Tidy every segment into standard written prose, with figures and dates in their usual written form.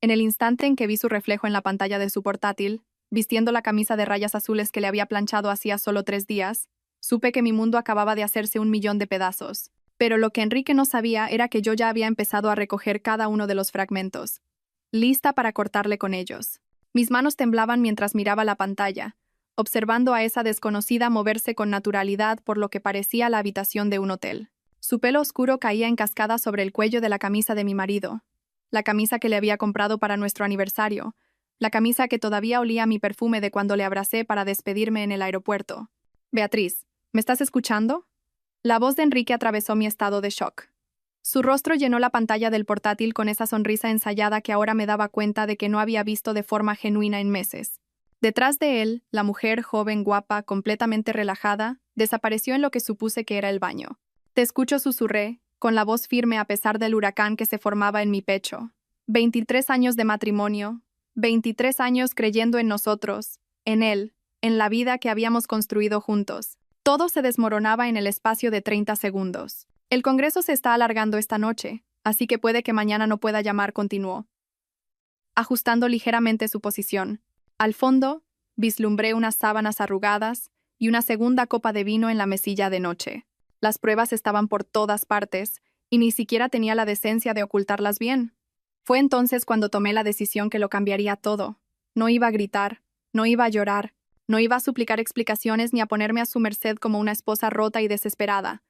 En el instante en que vi su reflejo en la pantalla de su portátil, vistiendo la camisa de rayas azules que le había planchado hacía solo 3 días, supe que mi mundo acababa de hacerse 1 millón de pedazos. Pero lo que Enrique no sabía era que yo ya había empezado a recoger cada uno de los fragmentos, lista para cortarle con ellos. Mis manos temblaban mientras miraba la pantalla, observando a esa desconocida moverse con naturalidad por lo que parecía la habitación de un hotel. Su pelo oscuro caía en cascada sobre el cuello de la camisa de mi marido, la camisa que le había comprado para nuestro aniversario, la camisa que todavía olía a mi perfume de cuando le abracé para despedirme en el aeropuerto. Beatriz, ¿me estás escuchando? La voz de Enrique atravesó mi estado de shock. Su rostro llenó la pantalla del portátil con esa sonrisa ensayada que ahora me daba cuenta de que no había visto de forma genuina en meses. Detrás de él, la mujer, joven, guapa, completamente relajada, desapareció en lo que supuse que era el baño. Te escucho, susurré, con la voz firme a pesar del huracán que se formaba en mi pecho. 23 años de matrimonio, 23 años creyendo en nosotros, en él, en la vida que habíamos construido juntos. Todo se desmoronaba en el espacio de 30 segundos. El Congreso se está alargando esta noche, así que puede que mañana no pueda llamar, continuó, ajustando ligeramente su posición. Al fondo, vislumbré unas sábanas arrugadas y una segunda copa de vino en la mesilla de noche. Las pruebas estaban por todas partes, y ni siquiera tenía la decencia de ocultarlas bien. Fue entonces cuando tomé la decisión que lo cambiaría todo. No iba a gritar, no iba a llorar, no iba a suplicar explicaciones ni a ponerme a su merced como una esposa rota y desesperada.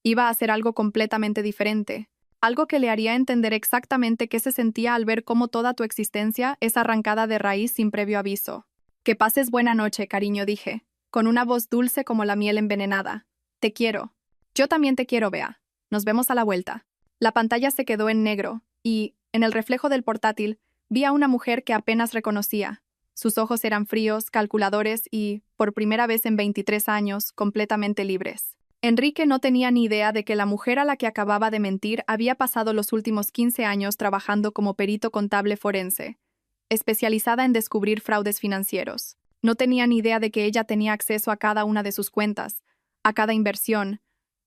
Iba a hacer algo completamente diferente, algo que le haría entender exactamente qué se sentía al ver cómo toda tu existencia es arrancada de raíz sin previo aviso. Que pases buena noche, cariño, dije, con una voz dulce como la miel envenenada. Te quiero. Yo también te quiero, Bea. Nos vemos a la vuelta. La pantalla se quedó en negro, y, en el reflejo del portátil, vi a una mujer que apenas reconocía. Sus ojos eran fríos, calculadores y, por primera vez en 23 años, completamente libres. Enrique no tenía ni idea de que la mujer a la que acababa de mentir había pasado los últimos 15 años trabajando como perito contable forense, especializada en descubrir fraudes financieros. No tenía ni idea de que ella tenía acceso a cada una de sus cuentas, a cada inversión,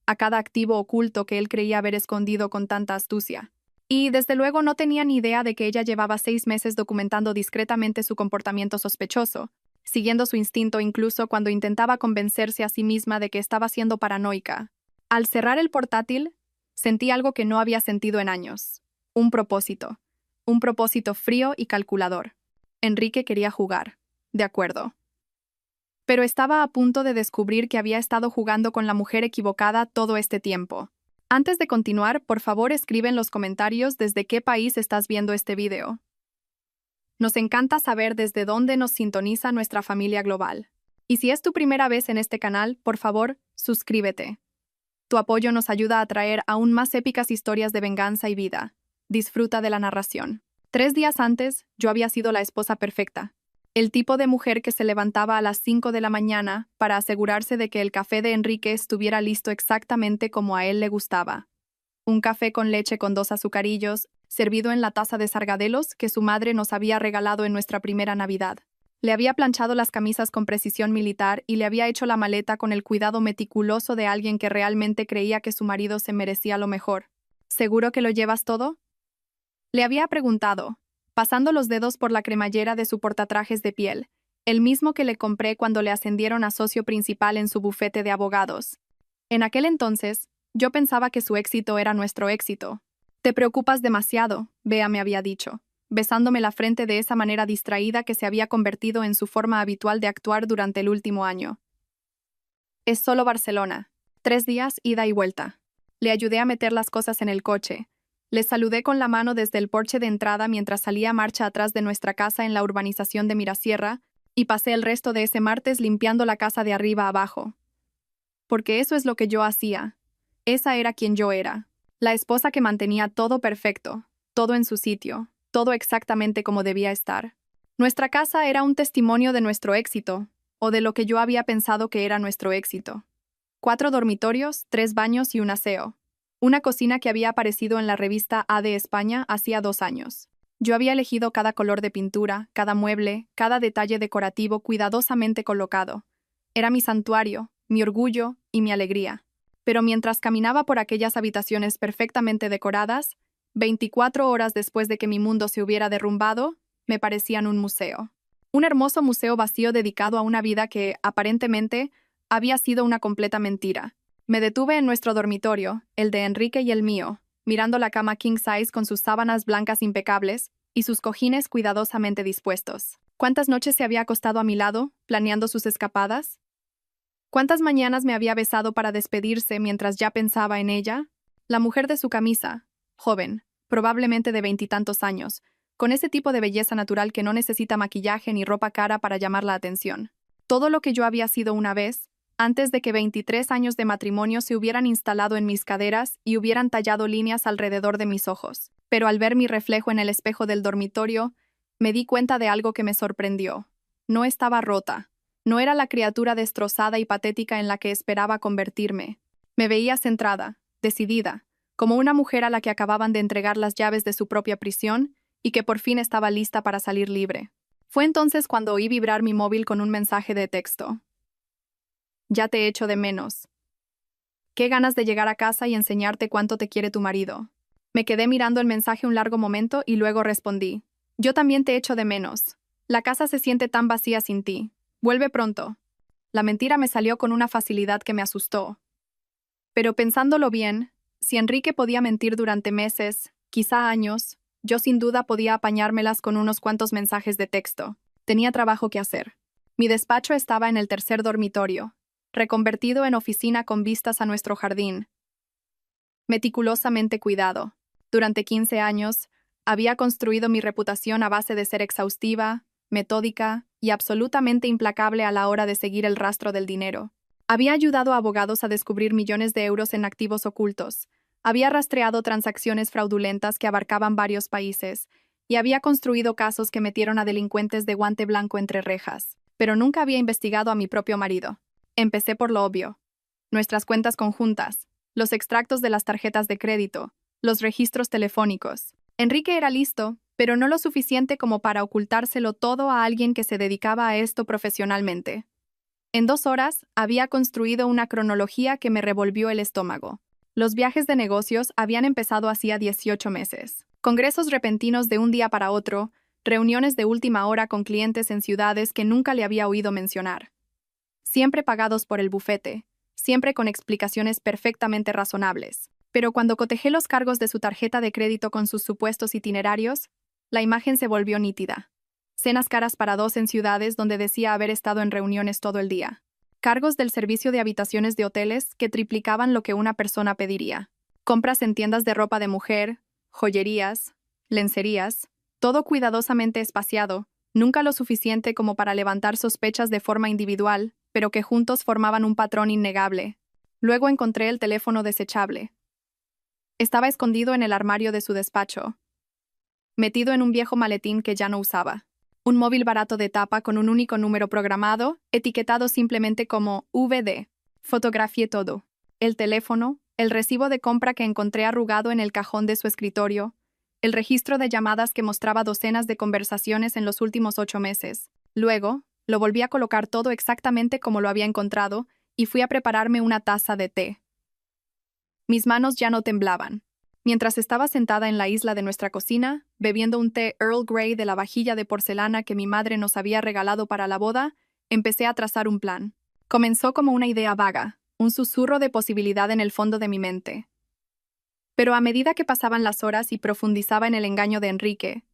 a cada activo oculto que él creía haber escondido con tanta astucia. Y, desde luego, no tenía ni idea de que ella llevaba 6 meses documentando discretamente su comportamiento sospechoso, siguiendo su instinto incluso cuando intentaba convencerse a sí misma de que estaba siendo paranoica. Al cerrar el portátil, sentí algo que no había sentido en años. Un propósito frío y calculador. Enrique quería jugar. De acuerdo. Pero estaba a punto de descubrir que había estado jugando con la mujer equivocada todo este tiempo. Antes de continuar, por favor escribe en los comentarios desde qué país estás viendo este video. Nos encanta saber desde dónde nos sintoniza nuestra familia global. Y si es tu primera vez en este canal, por favor, suscríbete. Tu apoyo nos ayuda a traer aún más épicas historias de venganza y vida. Disfruta de la narración. 3 días antes, yo había sido la esposa perfecta. El tipo de mujer que se levantaba a las 5 de la mañana para asegurarse de que el café de Enrique estuviera listo exactamente como a él le gustaba. Un café con leche con 2 azucarillos, servido en la taza de sargadelos que su madre nos había regalado en nuestra primera Navidad. Le había planchado las camisas con precisión militar y le había hecho la maleta con el cuidado meticuloso de alguien que realmente creía que su marido se merecía lo mejor. ¿Seguro que lo llevas todo? Le había preguntado, pasando los dedos por la cremallera de su portatrajes de piel, el mismo que le compré cuando le ascendieron a socio principal en su bufete de abogados. En aquel entonces, yo pensaba que su éxito era nuestro éxito. Te preocupas demasiado, Bea me había dicho, besándome la frente de esa manera distraída que se había convertido en su forma habitual de actuar durante el último año. Es solo Barcelona. 3 días, ida y vuelta. Le ayudé a meter las cosas en el coche. Le saludé con la mano desde el porche de entrada mientras salía marcha atrás de nuestra casa en la urbanización de Mirasierra, y pasé el resto de ese martes limpiando la casa de arriba a abajo. Porque eso es lo que yo hacía. Esa era quien yo era. La esposa que mantenía todo perfecto, todo en su sitio, todo exactamente como debía estar. Nuestra casa era un testimonio de nuestro éxito, o de lo que yo había pensado que era nuestro éxito. 4 dormitorios, 3 baños y un aseo. Una cocina que había aparecido en la revista A de España hacía 2 años. Yo había elegido cada color de pintura, cada mueble, cada detalle decorativo cuidadosamente colocado. Era mi santuario, mi orgullo y mi alegría. Pero mientras caminaba por aquellas habitaciones perfectamente decoradas, 24 horas después de que mi mundo se hubiera derrumbado, me parecían un museo. Un hermoso museo vacío dedicado a una vida que, aparentemente, había sido una completa mentira. Me detuve en nuestro dormitorio, el de Enrique y el mío, mirando la cama king size con sus sábanas blancas impecables y sus cojines cuidadosamente dispuestos. ¿Cuántas noches se había acostado a mi lado, planeando sus escapadas? ¿Cuántas mañanas me había besado para despedirse mientras ya pensaba en ella? La mujer de su camisa, joven, probablemente de 20 y tantos años, con ese tipo de belleza natural que no necesita maquillaje ni ropa cara para llamar la atención. Todo lo que yo había sido una vez, antes de que 23 años de matrimonio se hubieran instalado en mis caderas y hubieran tallado líneas alrededor de mis ojos. Pero al ver mi reflejo en el espejo del dormitorio, me di cuenta de algo que me sorprendió. No estaba rota. No era la criatura destrozada y patética en la que esperaba convertirme. Me veía centrada, decidida, como una mujer a la que acababan de entregar las llaves de su propia prisión y que por fin estaba lista para salir libre. Fue entonces cuando oí vibrar mi móvil con un mensaje de texto. Ya te echo de menos. Qué ganas de llegar a casa y enseñarte cuánto te quiere tu marido. Me quedé mirando el mensaje un largo momento y luego respondí. Yo también te echo de menos. La casa se siente tan vacía sin ti. Vuelve pronto. La mentira me salió con una facilidad que me asustó. Pero pensándolo bien, si Enrique podía mentir durante meses, quizá años, yo sin duda podía apañármelas con unos cuantos mensajes de texto. Tenía trabajo que hacer. Mi despacho estaba en el tercer dormitorio, reconvertido en oficina con vistas a nuestro jardín. Meticulosamente cuidado. Durante 15 años, había construido mi reputación a base de ser exhaustiva, metódica y absolutamente implacable a la hora de seguir el rastro del dinero. Había ayudado a abogados a descubrir millones de euros en activos ocultos, había rastreado transacciones fraudulentas que abarcaban varios países, y había construido casos que metieron a delincuentes de guante blanco entre rejas, pero nunca había investigado a mi propio marido. Empecé por lo obvio. Nuestras cuentas conjuntas, los extractos de las tarjetas de crédito, los registros telefónicos. Enrique era listo, pero no lo suficiente como para ocultárselo todo a alguien que se dedicaba a esto profesionalmente. En 2 horas, había construido una cronología que me revolvió el estómago. Los viajes de negocios habían empezado hacía 18 meses. Congresos repentinos de un día para otro, reuniones de última hora con clientes en ciudades que nunca le había oído mencionar. Siempre pagados por el bufete, siempre con explicaciones perfectamente razonables. Pero cuando cotejé los cargos de su tarjeta de crédito con sus supuestos itinerarios, la imagen se volvió nítida. Cenas caras para 2 en ciudades donde decía haber estado en reuniones todo el día. Cargos del servicio de habitaciones de hoteles que triplicaban lo que una persona pediría. Compras en tiendas de ropa de mujer, joyerías, lencerías, todo cuidadosamente espaciado, nunca lo suficiente como para levantar sospechas de forma individual, pero que juntos formaban un patrón innegable. Luego encontré el teléfono desechable. Estaba escondido en el armario de su despacho, metido en un viejo maletín que ya no usaba. Un móvil barato de tapa con un único número programado, etiquetado simplemente como VD. Fotografié todo. El teléfono, el recibo de compra que encontré arrugado en el cajón de su escritorio, el registro de llamadas que mostraba docenas de conversaciones en los últimos 8 meses. Luego, lo volví a colocar todo exactamente como lo había encontrado y fui a prepararme una taza de té. Mis manos ya no temblaban. Mientras estaba sentada en la isla de nuestra cocina, bebiendo un té Earl Grey de la vajilla de porcelana que mi madre nos había regalado para la boda, empecé a trazar un plan. Comenzó como una idea vaga, un susurro de posibilidad en el fondo de mi mente. Pero a medida que pasaban las horas y profundizaba en el engaño de Enrique,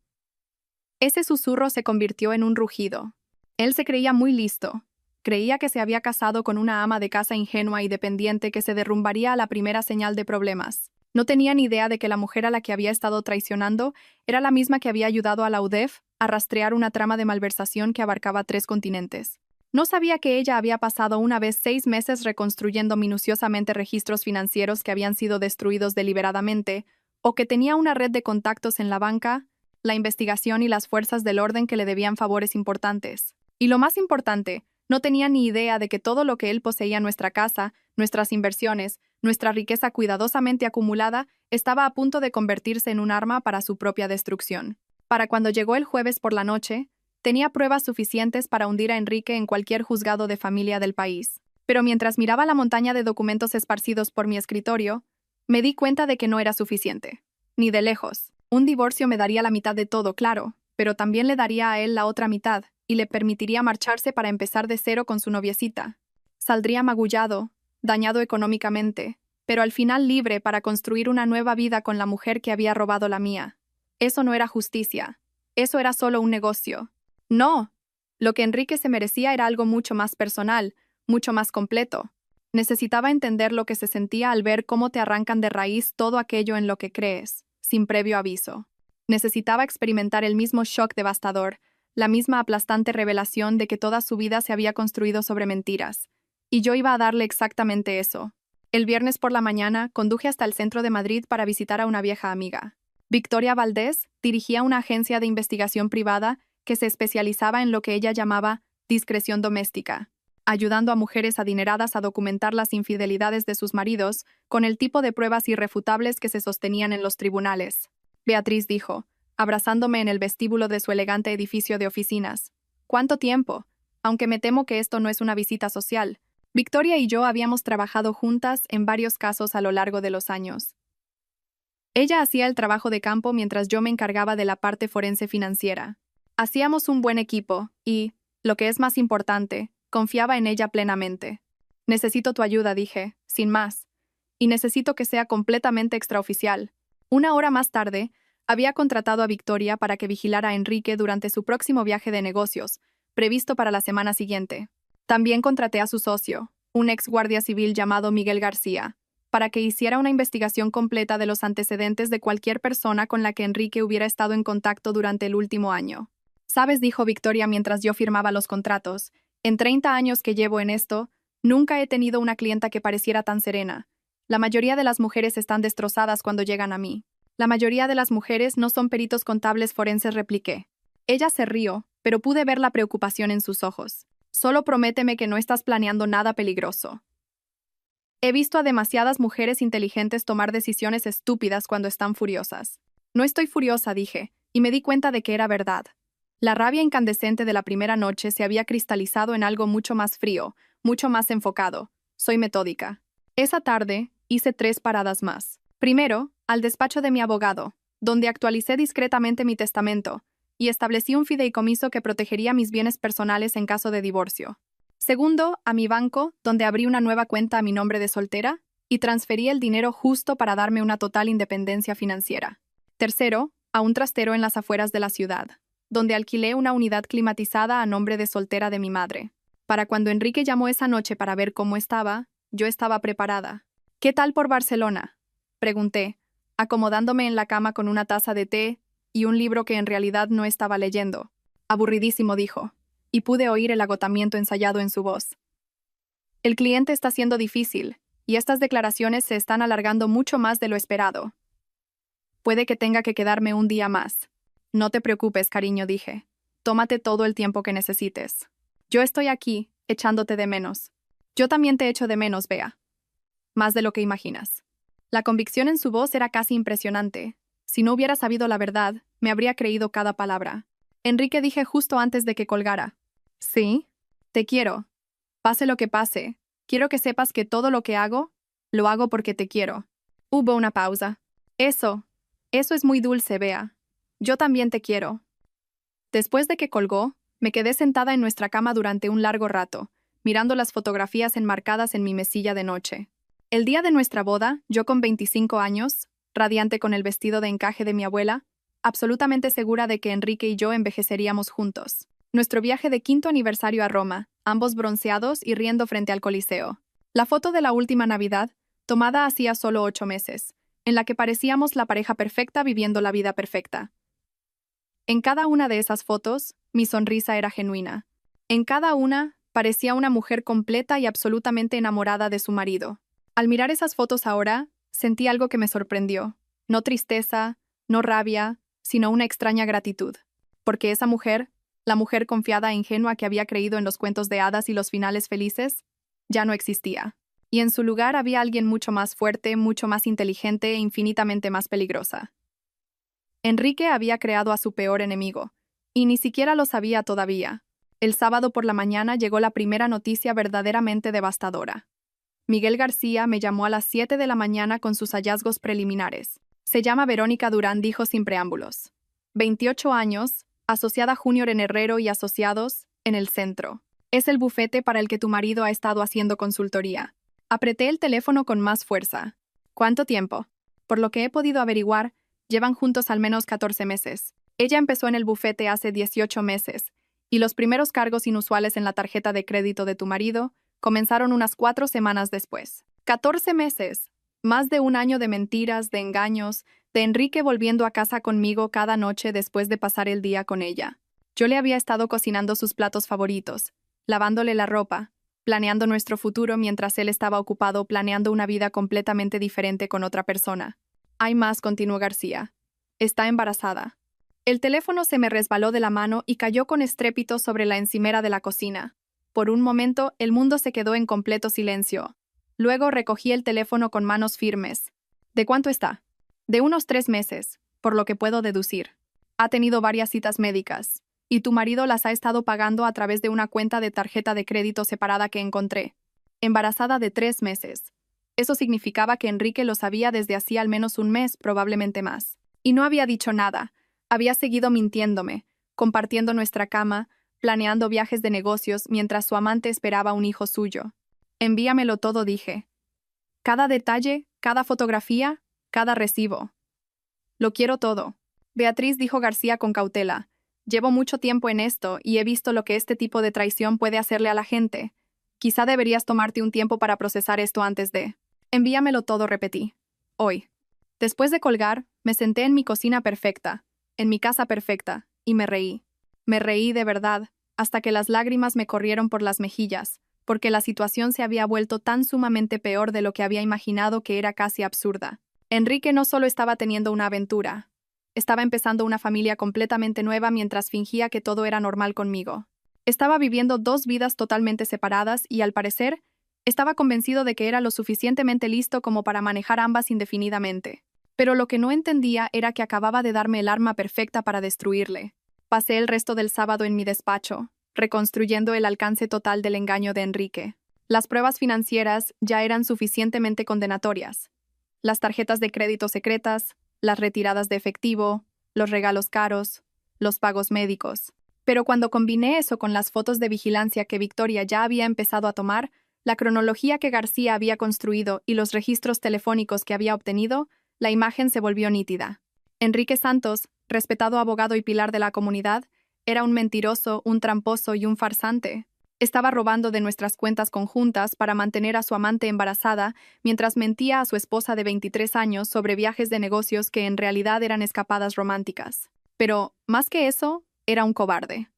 ese susurro se convirtió en un rugido. Él se creía muy listo. Creía que se había casado con una ama de casa ingenua y dependiente que se derrumbaría a la primera señal de problemas. No tenía ni idea de que la mujer a la que había estado traicionando era la misma que había ayudado a la UDEF a rastrear una trama de malversación que abarcaba 3 continentes. No sabía que ella había pasado una vez 6 meses reconstruyendo minuciosamente registros financieros que habían sido destruidos deliberadamente, o que tenía una red de contactos en la banca, la investigación y las fuerzas del orden que le debían favores importantes. Y lo más importante, no tenía ni idea de que todo lo que él poseía en nuestra casa, nuestras inversiones, nuestra riqueza cuidadosamente acumulada, estaba a punto de convertirse en un arma para su propia destrucción. Para cuando llegó el jueves por la noche, tenía pruebas suficientes para hundir a Enrique en cualquier juzgado de familia del país. Pero mientras miraba la montaña de documentos esparcidos por mi escritorio, me di cuenta de que no era suficiente. Ni de lejos. Un divorcio me daría la mitad de todo, claro, pero también le daría a él la otra mitad, y le permitiría marcharse para empezar de cero con su noviecita. Saldría magullado, dañado económicamente, pero al final libre para construir una nueva vida con la mujer que había robado la mía. Eso no era justicia. Eso era solo un negocio. No. Lo que Enrique se merecía era algo mucho más personal, mucho más completo. Necesitaba entender lo que se sentía al ver cómo te arrancan de raíz todo aquello en lo que crees, sin previo aviso. Necesitaba experimentar el mismo shock devastador, la misma aplastante revelación de que toda su vida se había construido sobre mentiras. Y yo iba a darle exactamente eso. El viernes por la mañana conduje hasta el centro de Madrid para visitar a una vieja amiga. Victoria Valdés dirigía una agencia de investigación privada que se especializaba en lo que ella llamaba discreción doméstica, ayudando a mujeres adineradas a documentar las infidelidades de sus maridos con el tipo de pruebas irrefutables que se sostenían en los tribunales. Beatriz dijo, abrazándome en el vestíbulo de su elegante edificio de oficinas. ¿Cuánto tiempo? Aunque me temo que esto no es una visita social. Victoria y yo habíamos trabajado juntas en varios casos a lo largo de los años. Ella hacía el trabajo de campo mientras yo me encargaba de la parte forense financiera. Hacíamos un buen equipo y, lo que es más importante, confiaba en ella plenamente. Necesito tu ayuda, dije, sin más. Y necesito que sea completamente extraoficial. Una hora más tarde, había contratado a Victoria para que vigilara a Enrique durante su próximo viaje de negocios, previsto para la semana siguiente. También contraté a su socio, un ex guardia civil llamado Miguel García, para que hiciera una investigación completa de los antecedentes de cualquier persona con la que Enrique hubiera estado en contacto durante el último año. Sabes, dijo Victoria mientras yo firmaba los contratos, en 30 años que llevo en esto, nunca he tenido una clienta que pareciera tan serena. La mayoría de las mujeres están destrozadas cuando llegan a mí. La mayoría de las mujeres no son peritos contables forenses, repliqué. Ella se rió, pero pude ver la preocupación en sus ojos. Solo prométeme que no estás planeando nada peligroso. He visto a demasiadas mujeres inteligentes tomar decisiones estúpidas cuando están furiosas. No estoy furiosa, dije, y me di cuenta de que era verdad. La rabia incandescente de la primera noche se había cristalizado en algo mucho más frío, mucho más enfocado. Soy metódica. Esa tarde, hice 3 paradas más. Primero, al despacho de mi abogado, donde actualicé discretamente mi testamento y establecí un fideicomiso que protegería mis bienes personales en caso de divorcio. Segundo, a mi banco, donde abrí una nueva cuenta a mi nombre de soltera y transferí el dinero justo para darme una total independencia financiera. Tercero, a un trastero en las afueras de la ciudad, donde alquilé una unidad climatizada a nombre de soltera de mi madre. Para cuando Enrique llamó esa noche para ver cómo estaba, yo estaba preparada. ¿Qué tal por Barcelona?, pregunté, acomodándome en la cama con una taza de té y un libro que en realidad no estaba leyendo. Aburridísimo, dijo, y pude oír el agotamiento ensayado en su voz. El cliente está siendo difícil, y estas declaraciones se están alargando mucho más de lo esperado. Puede que tenga que quedarme un día más. No te preocupes, cariño, dije. Tómate todo el tiempo que necesites. Yo estoy aquí, echándote de menos. Yo también te echo de menos, Bea. Más de lo que imaginas. La convicción en su voz era casi impresionante. Si no hubiera sabido la verdad, me habría creído cada palabra. Enrique, dije justo antes de que colgara. ¿Sí? Te quiero. Pase lo que pase, quiero que sepas que todo lo que hago, lo hago porque te quiero. Hubo una pausa. Eso es muy dulce, Bea. Yo también te quiero. Después de que colgó, me quedé sentada en nuestra cama durante un largo rato, mirando las fotografías enmarcadas en mi mesilla de noche. El día de nuestra boda, yo con 25 años, radiante con el vestido de encaje de mi abuela, absolutamente segura de que Enrique y yo envejeceríamos juntos. Nuestro viaje de 5º aniversario a Roma, ambos bronceados y riendo frente al Coliseo. La foto de la última Navidad, tomada hacía solo 8 meses, en la que parecíamos la pareja perfecta viviendo la vida perfecta. En cada una de esas fotos, mi sonrisa era genuina. En cada una, parecía una mujer completa y absolutamente enamorada de su marido. Al mirar esas fotos ahora, sentí algo que me sorprendió. No tristeza, no rabia, sino una extraña gratitud. Porque esa mujer, la mujer confiada e ingenua que había creído en los cuentos de hadas y los finales felices, ya no existía. Y en su lugar había alguien mucho más fuerte, mucho más inteligente e infinitamente más peligrosa. Enrique había creado a su peor enemigo, y ni siquiera lo sabía todavía. El sábado por la mañana llegó la primera noticia verdaderamente devastadora. Miguel García me llamó a las 7 de la mañana con sus hallazgos preliminares. Se llama Verónica Durán, dijo sin preámbulos. 28 años, asociada junior en Herrero y Asociados, en el centro. Es el bufete para el que tu marido ha estado haciendo consultoría. Apreté el teléfono con más fuerza. ¿Cuánto tiempo? Por lo que he podido averiguar, llevan juntos al menos 14 meses. Ella empezó en el bufete hace 18 meses, y los primeros cargos inusuales en la tarjeta de crédito de tu marido comenzaron unas 4 semanas después. 14 meses. Más de un año de mentiras, de engaños, de Enrique volviendo a casa conmigo cada noche después de pasar el día con ella. Yo le había estado cocinando sus platos favoritos, lavándole la ropa, planeando nuestro futuro mientras él estaba ocupado planeando una vida completamente diferente con otra persona. Hay más, continuó García. Está embarazada. El teléfono se me resbaló de la mano y cayó con estrépito sobre la encimera de la cocina. Por un momento, el mundo se quedó en completo silencio. Luego recogí el teléfono con manos firmes. ¿De cuánto está? De unos 3 meses, por lo que puedo deducir. Ha tenido varias citas médicas, y tu marido las ha estado pagando a través de una cuenta de tarjeta de crédito separada que encontré. Embarazada de 3 meses. Eso significaba que Enrique lo sabía desde hacía al menos un mes, probablemente más. Y no había dicho nada. Había seguido mintiéndome, compartiendo nuestra cama, planeando viajes de negocios mientras su amante esperaba un hijo suyo. Envíamelo todo, dije. Cada detalle, cada fotografía, cada recibo. Lo quiero todo. Beatriz, dijo García con cautela. Llevo mucho tiempo en esto y he visto lo que este tipo de traición puede hacerle a la gente. Quizá deberías tomarte un tiempo para procesar esto antes de... Envíamelo todo, repetí. Hoy. Después de colgar, me senté en mi cocina perfecta, en mi casa perfecta, y me reí. Me reí de verdad, hasta que las lágrimas me corrieron por las mejillas, porque la situación se había vuelto tan sumamente peor de lo que había imaginado que era casi absurda. Enrique no solo estaba teniendo una aventura, estaba empezando una familia completamente nueva mientras fingía que todo era normal conmigo. Estaba viviendo 2 vidas totalmente separadas y, al parecer, estaba convencido de que era lo suficientemente listo como para manejar ambas indefinidamente. Pero lo que no entendía era que acababa de darme el arma perfecta para destruirle. Pasé el resto del sábado en mi despacho, reconstruyendo el alcance total del engaño de Enrique. Las pruebas financieras ya eran suficientemente condenatorias. Las tarjetas de crédito secretas, las retiradas de efectivo, los regalos caros, los pagos médicos. Pero cuando combiné eso con las fotos de vigilancia que Victoria ya había empezado a tomar, la cronología que García había construido y los registros telefónicos que había obtenido, la imagen se volvió nítida. Enrique Santos, respetado abogado y pilar de la comunidad, era un mentiroso, un tramposo y un farsante. Estaba robando de nuestras cuentas conjuntas para mantener a su amante embarazada, mientras mentía a su esposa de 23 años sobre viajes de negocios que en realidad eran escapadas románticas. Pero, más que eso, era un cobarde.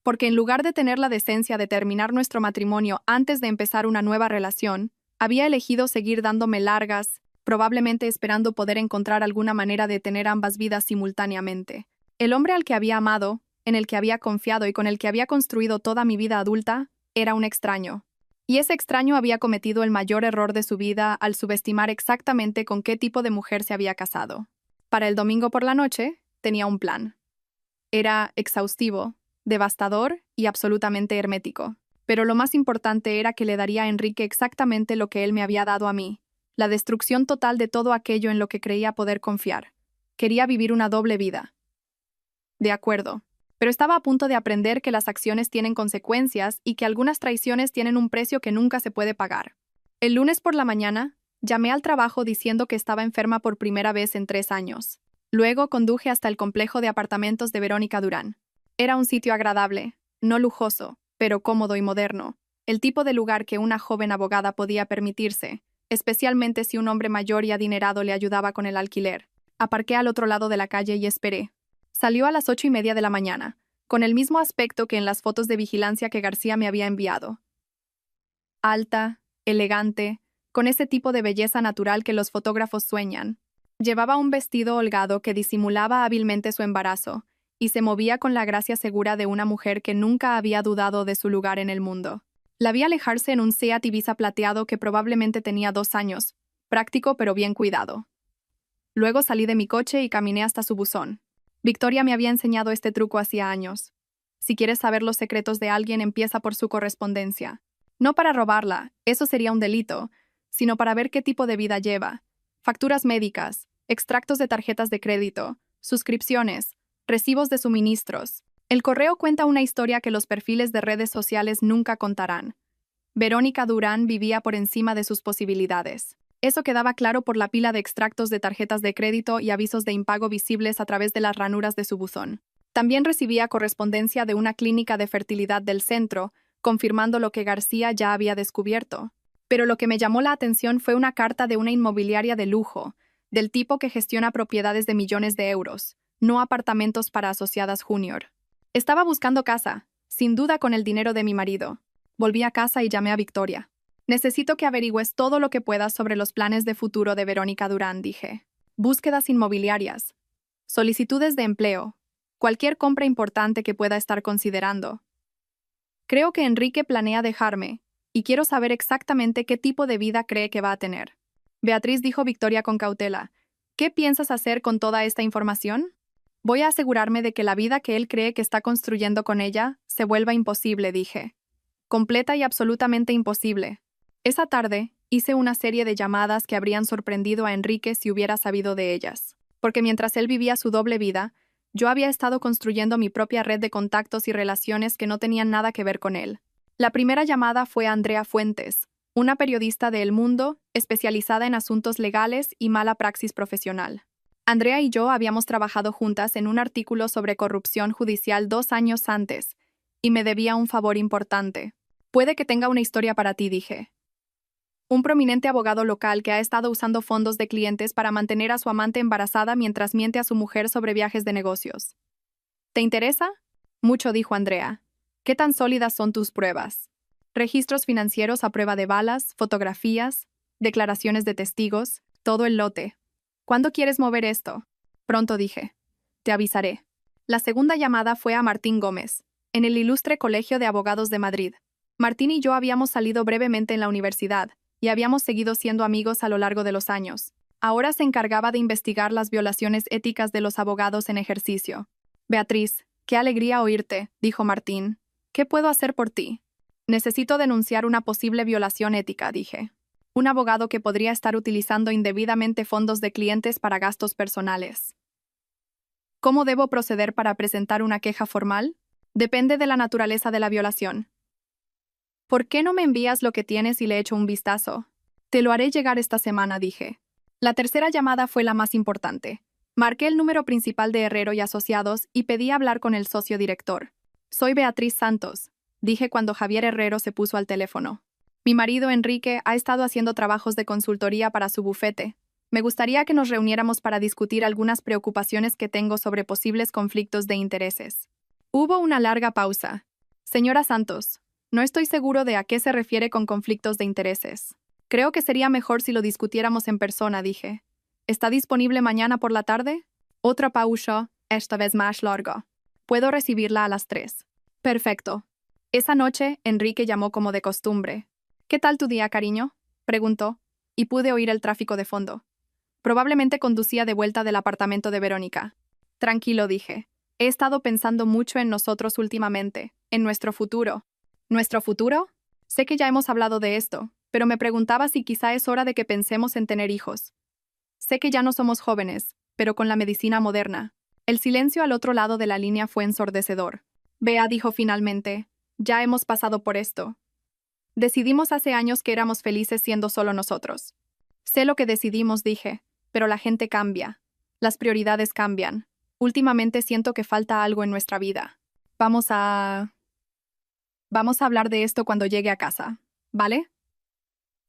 Porque en lugar de tener la decencia de terminar nuestro matrimonio antes de empezar una nueva relación, había elegido seguir dándome largas, probablemente esperando poder encontrar alguna manera de tener ambas vidas simultáneamente. El hombre al que había amado, en el que había confiado y con el que había construido toda mi vida adulta, era un extraño. Y ese extraño había cometido el mayor error de su vida al subestimar exactamente con qué tipo de mujer se había casado. Para el domingo por la noche, tenía un plan. Era exhaustivo, devastador y absolutamente hermético. Pero lo más importante era que le daría a Enrique exactamente lo que él me había dado a mí, la destrucción total de todo aquello en lo que creía poder confiar. Quería vivir una doble vida. De acuerdo. Pero estaba a punto de aprender que las acciones tienen consecuencias y que algunas traiciones tienen un precio que nunca se puede pagar. El lunes por la mañana, llamé al trabajo diciendo que estaba enferma por primera vez en 3 años. Luego conduje hasta el complejo de apartamentos de Verónica Durán. Era un sitio agradable, no lujoso, pero cómodo y moderno, el tipo de lugar que una joven abogada podía permitirse, especialmente si un hombre mayor y adinerado le ayudaba con el alquiler. Aparqué al otro lado de la calle y esperé. Salió a las 8:30 de la mañana, con el mismo aspecto que en las fotos de vigilancia que García me había enviado. Alta, elegante, con ese tipo de belleza natural que los fotógrafos sueñan. Llevaba un vestido holgado que disimulaba hábilmente su embarazo, y se movía con la gracia segura de una mujer que nunca había dudado de su lugar en el mundo. La vi alejarse en un Seat Ibiza plateado que probablemente tenía 2 años, práctico pero bien cuidado. Luego salí de mi coche y caminé hasta su buzón. Victoria me había enseñado este truco hacía años. Si quieres saber los secretos de alguien, empieza por su correspondencia. No para robarla, eso sería un delito, sino para ver qué tipo de vida lleva. Facturas médicas, extractos de tarjetas de crédito, suscripciones, recibos de suministros. El correo cuenta una historia que los perfiles de redes sociales nunca contarán. Verónica Durán vivía por encima de sus posibilidades. Eso quedaba claro por la pila de extractos de tarjetas de crédito y avisos de impago visibles a través de las ranuras de su buzón. También recibía correspondencia de una clínica de fertilidad del centro, confirmando lo que García ya había descubierto. Pero lo que me llamó la atención fue una carta de una inmobiliaria de lujo, del tipo que gestiona propiedades de millones de euros, no apartamentos para asociadas junior. Estaba buscando casa, sin duda con el dinero de mi marido. Volví a casa y llamé a Victoria. Necesito que averigües todo lo que puedas sobre los planes de futuro de Verónica Durán, dije. Búsquedas inmobiliarias, solicitudes de empleo, cualquier compra importante que pueda estar considerando. Creo que Enrique planea dejarme, y quiero saber exactamente qué tipo de vida cree que va a tener. Beatriz, dijo Victoria con cautela, ¿qué piensas hacer con toda esta información? Voy a asegurarme de que la vida que él cree que está construyendo con ella se vuelva imposible, dije. Completa y absolutamente imposible. Esa tarde, hice una serie de llamadas que habrían sorprendido a Enrique si hubiera sabido de ellas. Porque mientras él vivía su doble vida, yo había estado construyendo mi propia red de contactos y relaciones que no tenían nada que ver con él. La primera llamada fue a Andrea Fuentes, una periodista de El Mundo, especializada en asuntos legales y mala praxis profesional. Andrea y yo habíamos trabajado juntas en un artículo sobre corrupción judicial 2 años antes, y me debía un favor importante. Puede que tenga una historia para ti, dije. Un prominente abogado local que ha estado usando fondos de clientes para mantener a su amante embarazada mientras miente a su mujer sobre viajes de negocios. ¿Te interesa? Mucho, dijo Andrea. ¿Qué tan sólidas son tus pruebas? Registros financieros a prueba de balas, fotografías, declaraciones de testigos, todo el lote. ¿Cuándo quieres mover esto? Pronto, dije. Te avisaré. La segunda llamada fue a Martín Gómez, en el Ilustre Colegio de Abogados de Madrid. Martín y yo habíamos salido brevemente en la universidad, y habíamos seguido siendo amigos a lo largo de los años. Ahora se encargaba de investigar las violaciones éticas de los abogados en ejercicio. Beatriz, qué alegría oírte, dijo Martín. ¿Qué puedo hacer por ti? Necesito denunciar una posible violación ética, dije. Un abogado que podría estar utilizando indebidamente fondos de clientes para gastos personales. ¿Cómo debo proceder para presentar una queja formal? Depende de la naturaleza de la violación. ¿Por qué no me envías lo que tienes y le echo un vistazo? Te lo haré llegar esta semana, dije. La tercera llamada fue la más importante. Marqué el número principal de Herrero y Asociados y pedí hablar con el socio director. Soy Beatriz Santos, dije cuando Javier Herrero se puso al teléfono. Mi marido Enrique ha estado haciendo trabajos de consultoría para su bufete. Me gustaría que nos reuniéramos para discutir algunas preocupaciones que tengo sobre posibles conflictos de intereses. Hubo una larga pausa. Señora Santos, no estoy seguro de a qué se refiere con conflictos de intereses. Creo que sería mejor si lo discutiéramos en persona, dije. ¿Está disponible mañana por la tarde? Otra pausa, esta vez más larga. Puedo recibirla a las 3. Perfecto. Esa noche, Enrique llamó como de costumbre. ¿Qué tal tu día, cariño?, preguntó, y pude oír el tráfico de fondo. Probablemente conducía de vuelta del apartamento de Verónica. Tranquilo, dije. He estado pensando mucho en nosotros últimamente, en nuestro futuro. ¿Nuestro futuro? Sé que ya hemos hablado de esto, pero me preguntaba si quizá es hora de que pensemos en tener hijos. Sé que ya no somos jóvenes, pero con la medicina moderna. El silencio al otro lado de la línea fue ensordecedor. Bea dijo finalmente, ya hemos pasado por esto. Decidimos hace años que éramos felices siendo solo nosotros. Sé lo que decidimos, dije, pero la gente cambia. Las prioridades cambian. Últimamente siento que falta algo en nuestra vida. Vamos a hablar de esto cuando llegue a casa, ¿vale?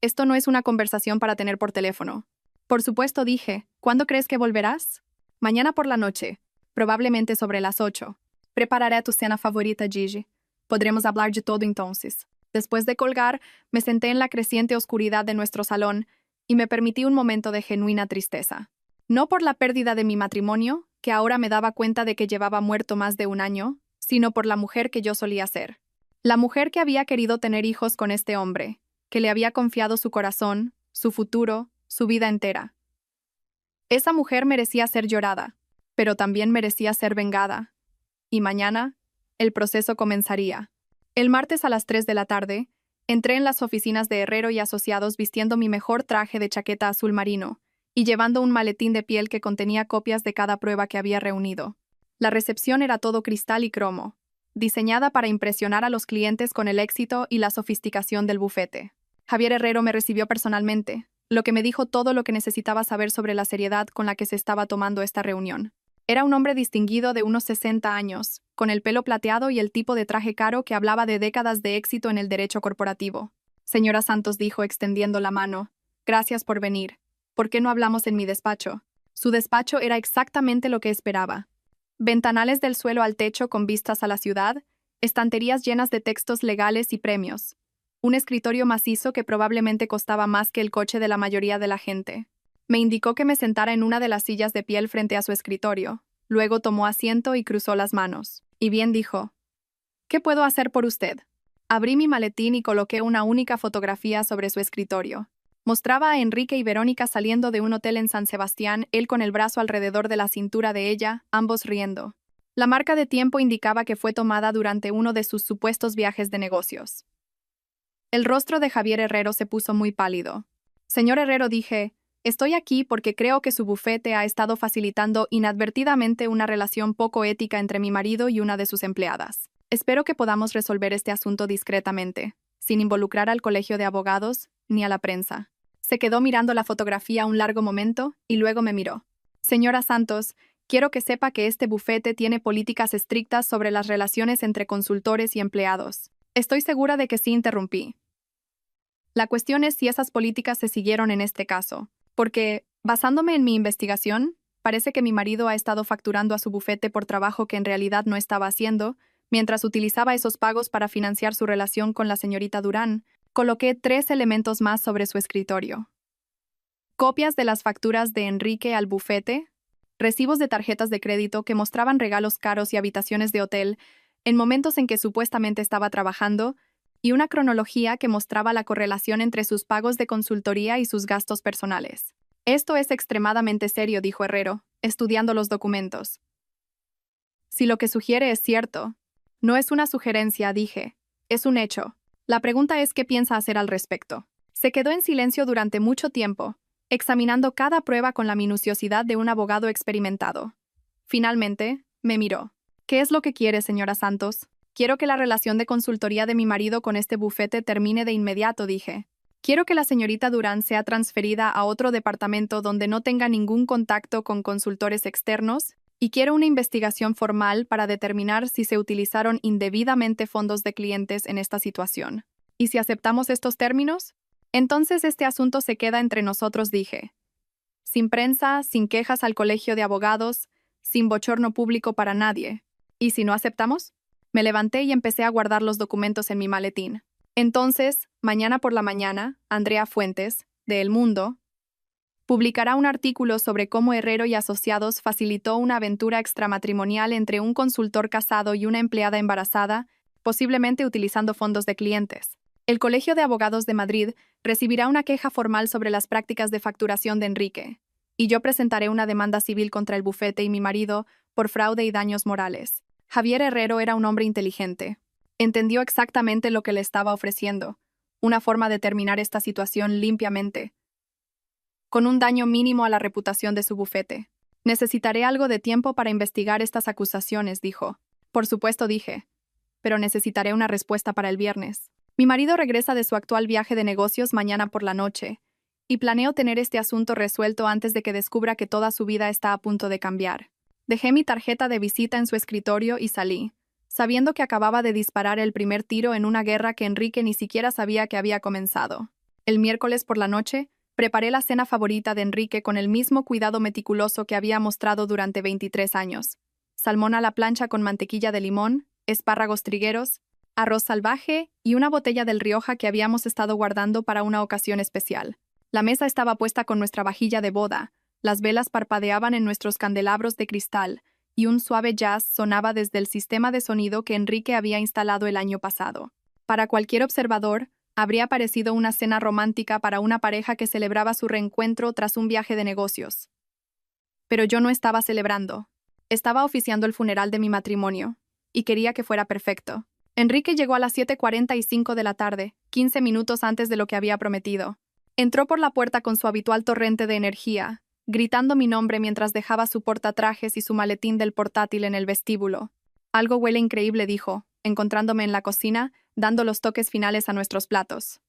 Esto no es una conversación para tener por teléfono. Por supuesto, dije. ¿Cuándo crees que volverás? Mañana por la noche, probablemente sobre las 8. Prepararé tu cena favorita, Gigi. Podremos hablar de todo entonces. Después de colgar, me senté en la creciente oscuridad de nuestro salón y me permití un momento de genuina tristeza. No por la pérdida de mi matrimonio, que ahora me daba cuenta de que llevaba muerto más de un año, sino por la mujer que yo solía ser. La mujer que había querido tener hijos con este hombre, que le había confiado su corazón, su futuro, su vida entera. Esa mujer merecía ser llorada, pero también merecía ser vengada. Y mañana, el proceso comenzaría. El martes a las 3 de la tarde, entré en las oficinas de Herrero y Asociados vistiendo mi mejor traje de chaqueta azul marino y llevando un maletín de piel que contenía copias de cada prueba que había reunido. La recepción era todo cristal y cromo, diseñada para impresionar a los clientes con el éxito y la sofisticación del bufete. Javier Herrero me recibió personalmente, lo que me dijo todo lo que necesitaba saber sobre la seriedad con la que se estaba tomando esta reunión. Era un hombre distinguido de unos 60 años, con el pelo plateado y el tipo de traje caro que hablaba de décadas de éxito en el derecho corporativo. Señora Santos, dijo extendiendo la mano, gracias por venir. ¿Por qué no hablamos en mi despacho? Su despacho era exactamente lo que esperaba. Ventanales del suelo al techo con vistas a la ciudad, estanterías llenas de textos legales y premios. Un escritorio macizo que probablemente costaba más que el coche de la mayoría de la gente. Me indicó que me sentara en una de las sillas de piel frente a su escritorio. Luego tomó asiento y cruzó las manos. Y bien dijo, ¿qué puedo hacer por usted? Abrí mi maletín y coloqué una única fotografía sobre su escritorio. Mostraba a Enrique y Verónica saliendo de un hotel en San Sebastián, él con el brazo alrededor de la cintura de ella, ambos riendo. La marca de tiempo indicaba que fue tomada durante uno de sus supuestos viajes de negocios. El rostro de Javier Herrero se puso muy pálido. Señor Herrero, dije, estoy aquí porque creo que su bufete ha estado facilitando inadvertidamente una relación poco ética entre mi marido y una de sus empleadas. Espero que podamos resolver este asunto discretamente, sin involucrar al colegio de abogados ni a la prensa. Se quedó mirando la fotografía un largo momento y luego me miró. Señora Santos, quiero que sepa que este bufete tiene políticas estrictas sobre las relaciones entre consultores y empleados. Estoy segura de que sí, interrumpí. La cuestión es si esas políticas se siguieron en este caso, porque, basándome en mi investigación, parece que mi marido ha estado facturando a su bufete por trabajo que en realidad no estaba haciendo, mientras utilizaba esos pagos para financiar su relación con la señorita Durán. Coloqué 3 elementos más sobre su escritorio. Copias de las facturas de Enrique al bufete, recibos de tarjetas de crédito que mostraban regalos caros y habitaciones de hotel en momentos en que supuestamente estaba trabajando, y una cronología que mostraba la correlación entre sus pagos de consultoría y sus gastos personales. Esto es extremadamente serio, dijo Herrero, estudiando los documentos. Si lo que sugiere es cierto, no es una sugerencia, dije, es un hecho. La pregunta es qué piensa hacer al respecto. Se quedó en silencio durante mucho tiempo, examinando cada prueba con la minuciosidad de un abogado experimentado. Finalmente, me miró. ¿Qué es lo que quiere, señora Santos? Quiero que la relación de consultoría de mi marido con este bufete termine de inmediato, dije. Quiero que la señorita Durán sea transferida a otro departamento donde no tenga ningún contacto con consultores externos, y quiero una investigación formal para determinar si se utilizaron indebidamente fondos de clientes en esta situación. ¿Y si aceptamos estos términos? Entonces este asunto se queda entre nosotros, dije. Sin prensa, sin quejas al colegio de abogados, sin bochorno público para nadie. ¿Y si no aceptamos? Me levanté y empecé a guardar los documentos en mi maletín. Entonces, mañana por la mañana, Andrea Fuentes, de El Mundo, publicará un artículo sobre cómo Herrero y Asociados facilitó una aventura extramatrimonial entre un consultor casado y una empleada embarazada, posiblemente utilizando fondos de clientes. El Colegio de Abogados de Madrid recibirá una queja formal sobre las prácticas de facturación de Enrique, y yo presentaré una demanda civil contra el bufete y mi marido por fraude y daños morales. Javier Herrero era un hombre inteligente. Entendió exactamente lo que le estaba ofreciendo, una forma de terminar esta situación limpiamente, con un daño mínimo a la reputación de su bufete. Necesitaré algo de tiempo para investigar estas acusaciones, dijo. Por supuesto, dije, pero necesitaré una respuesta para el viernes. Mi marido regresa de su actual viaje de negocios mañana por la noche, y planeo tener este asunto resuelto antes de que descubra que toda su vida está a punto de cambiar. Dejé mi tarjeta de visita en su escritorio y salí, sabiendo que acababa de disparar el primer tiro en una guerra que Enrique ni siquiera sabía que había comenzado. El miércoles por la noche, preparé la cena favorita de Enrique con el mismo cuidado meticuloso que había mostrado durante 23 años. Salmón a la plancha con mantequilla de limón, espárragos trigueros, arroz salvaje y una botella del Rioja que habíamos estado guardando para una ocasión especial. La mesa estaba puesta con nuestra vajilla de boda, las velas parpadeaban en nuestros candelabros de cristal, y un suave jazz sonaba desde el sistema de sonido que Enrique había instalado el año pasado. Para cualquier observador, habría parecido una cena romántica para una pareja que celebraba su reencuentro tras un viaje de negocios. Pero yo no estaba celebrando. Estaba oficiando el funeral de mi matrimonio, y quería que fuera perfecto. Enrique llegó a las 7:45 de la tarde, 15 minutos antes de lo que había prometido. Entró por la puerta con su habitual torrente de energía, gritando mi nombre mientras dejaba su portatrajes y su maletín del portátil en el vestíbulo. Algo huele increíble, dijo, encontrándome en la cocina, dando los toques finales a nuestros platos.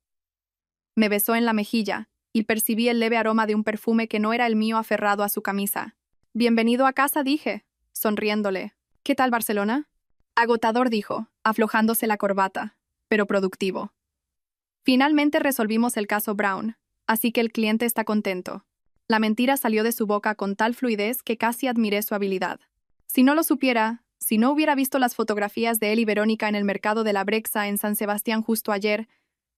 Me besó en la mejilla, y percibí el leve aroma de un perfume que no era el mío aferrado a su camisa. Bienvenido a casa, dije, sonriéndole. ¿Qué tal Barcelona? Agotador, dijo, aflojándose la corbata, pero productivo. Finalmente resolvimos el caso Brown, así que el cliente está contento. La mentira salió de su boca con tal fluidez que casi admiré su habilidad. Si no lo supiera, si no hubiera visto las fotografías de él y Verónica en el mercado de la Brexa en San Sebastián justo ayer,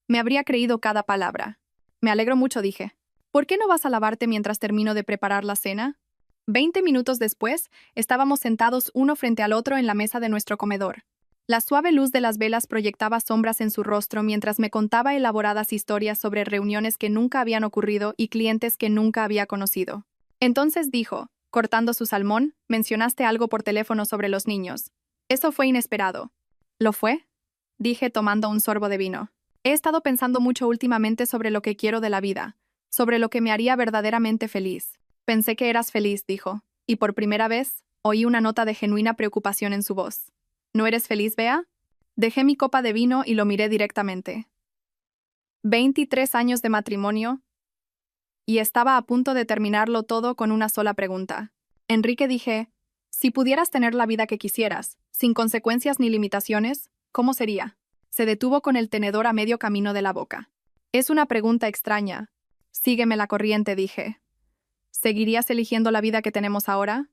me habría creído cada palabra. Me alegro mucho, dije. ¿Por qué no vas a lavarte mientras termino de preparar la cena? 20 minutos después, estábamos sentados uno frente al otro en la mesa de nuestro comedor. La suave luz de las velas proyectaba sombras en su rostro mientras me contaba elaboradas historias sobre reuniones que nunca habían ocurrido y clientes que nunca había conocido. Entonces dijo, cortando su salmón, mencionaste algo por teléfono sobre los niños. Eso fue inesperado. ¿Lo fue? Dije tomando un sorbo de vino. He estado pensando mucho últimamente sobre lo que quiero de la vida, sobre lo que me haría verdaderamente feliz. Pensé que eras feliz, dijo, y por primera vez, oí una nota de genuina preocupación en su voz. ¿No eres feliz, Bea? Dejé mi copa de vino y lo miré directamente. 23 años de matrimonio, y estaba a punto de terminarlo todo con una sola pregunta. Enrique, dije, si pudieras tener la vida que quisieras, sin consecuencias ni limitaciones, ¿cómo sería? Se detuvo con el tenedor a medio camino de la boca. Es una pregunta extraña. Sígueme la corriente, dije. ¿Seguirías eligiendo la vida que tenemos ahora?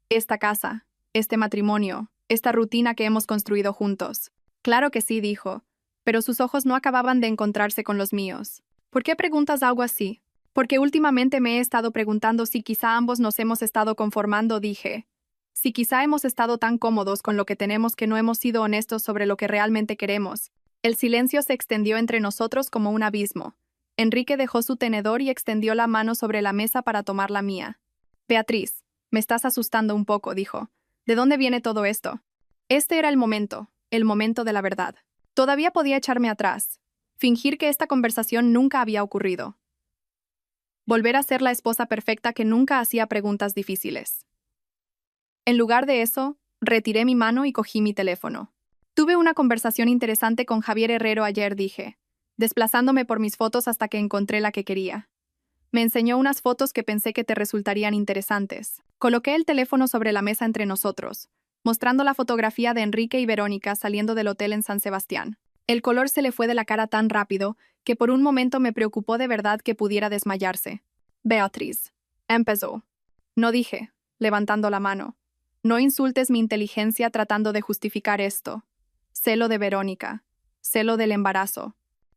Esta casa, este matrimonio, esta rutina que hemos construido juntos. Claro que sí, dijo, pero sus ojos no acababan de encontrarse con los míos. ¿Por qué preguntas algo así? Porque últimamente me he estado preguntando si quizá ambos nos hemos estado conformando, dije. Si quizá hemos estado tan cómodos con lo que tenemos que no hemos sido honestos sobre lo que realmente queremos. El silencio se extendió entre nosotros como un abismo. Enrique dejó su tenedor y extendió la mano sobre la mesa para tomar la mía. Beatriz, me estás asustando un poco, dijo. ¿De dónde viene todo esto? Este era el momento de la verdad. Todavía podía echarme atrás, fingir que esta conversación nunca había ocurrido. Volver a ser la esposa perfecta que nunca hacía preguntas difíciles. En lugar de eso, retiré mi mano y cogí mi teléfono. Tuve una conversación interesante con Javier Herrero ayer, dije, desplazándome por mis fotos hasta que encontré la que quería. Me enseñó unas fotos que pensé que te resultarían interesantes. Coloqué el teléfono sobre la mesa entre nosotros, mostrando la fotografía de Enrique y Verónica saliendo del hotel en San Sebastián. El color se le fue de la cara tan rápido que por un momento me preocupó de verdad que pudiera desmayarse. Beatriz. Empezó. No dije, levantando la mano. No insultes mi inteligencia tratando de justificar esto. Celo de Verónica. Celo del embarazo.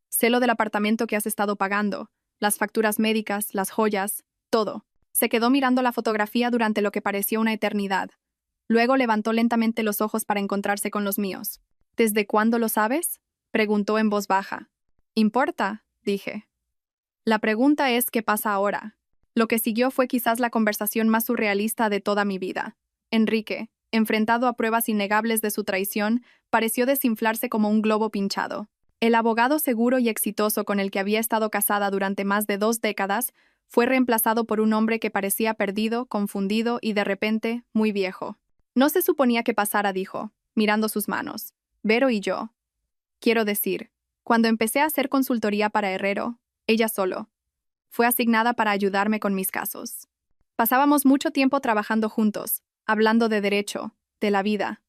Celo del apartamento que has estado pagando. Las facturas médicas, las joyas, todo. Se quedó mirando la fotografía durante lo que pareció una eternidad. Luego levantó lentamente los ojos para encontrarse con los míos. ¿Desde cuándo lo sabes? Preguntó en voz baja. ¿Importa? Dije. La pregunta es ¿qué pasa ahora? Lo que siguió fue quizás la conversación más surrealista de toda mi vida. Enrique, enfrentado a pruebas innegables de su traición, pareció desinflarse como un globo pinchado. El abogado seguro y exitoso con el que había estado casada durante más de 2 décadas fue reemplazado por un hombre que parecía perdido, confundido y de repente muy viejo. No se suponía que pasara, dijo, mirando sus manos. Vero y yo. Quiero decir, cuando empecé a hacer consultoría para Herrero, ella solo. Fue asignada para ayudarme con mis casos. Pasábamos mucho tiempo trabajando juntos, hablando de derecho, de la vida.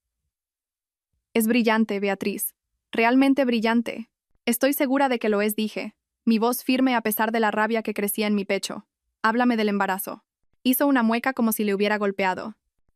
Es brillante, Beatriz. Realmente brillante. Estoy segura de que lo es, dije, mi voz firme a pesar de la rabia que crecía en mi pecho. Háblame del embarazo. Hizo una mueca como si le hubiera golpeado.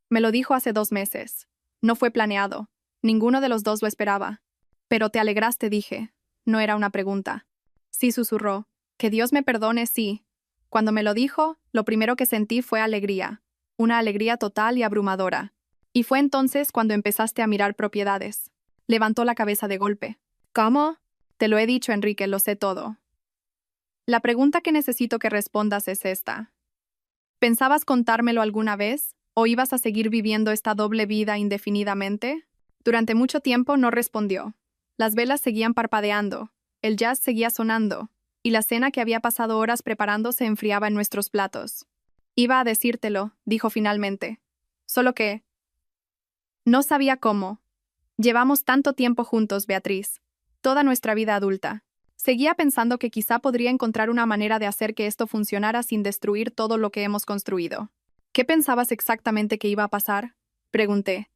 Me lo dijo hace 2 meses. No fue planeado. Ninguno de los dos lo esperaba. Pero te alegraste, dije. No era una pregunta. Sí, susurró. Que Dios me perdone, sí. Cuando me lo dijo, lo primero que sentí fue alegría. Una alegría total y abrumadora. Y fue entonces cuando empezaste a mirar propiedades. Levantó la cabeza de golpe. ¿Cómo? Te lo he dicho, Enrique, lo sé todo. La pregunta que necesito que respondas es esta. ¿Pensabas contármelo alguna vez? ¿O ibas a seguir viviendo esta doble vida indefinidamente? Durante mucho tiempo no respondió. Las velas seguían parpadeando, el jazz seguía sonando, y la cena que había pasado horas preparando se enfriaba en nuestros platos. Iba a decírtelo, dijo finalmente. Solo que... no sabía cómo. Llevamos tanto tiempo juntos, Beatriz. Toda nuestra vida adulta. Seguía pensando que quizá podría encontrar una manera de hacer que esto funcionara sin destruir todo lo que hemos construido. ¿Qué pensabas exactamente que iba a pasar? Pregunté.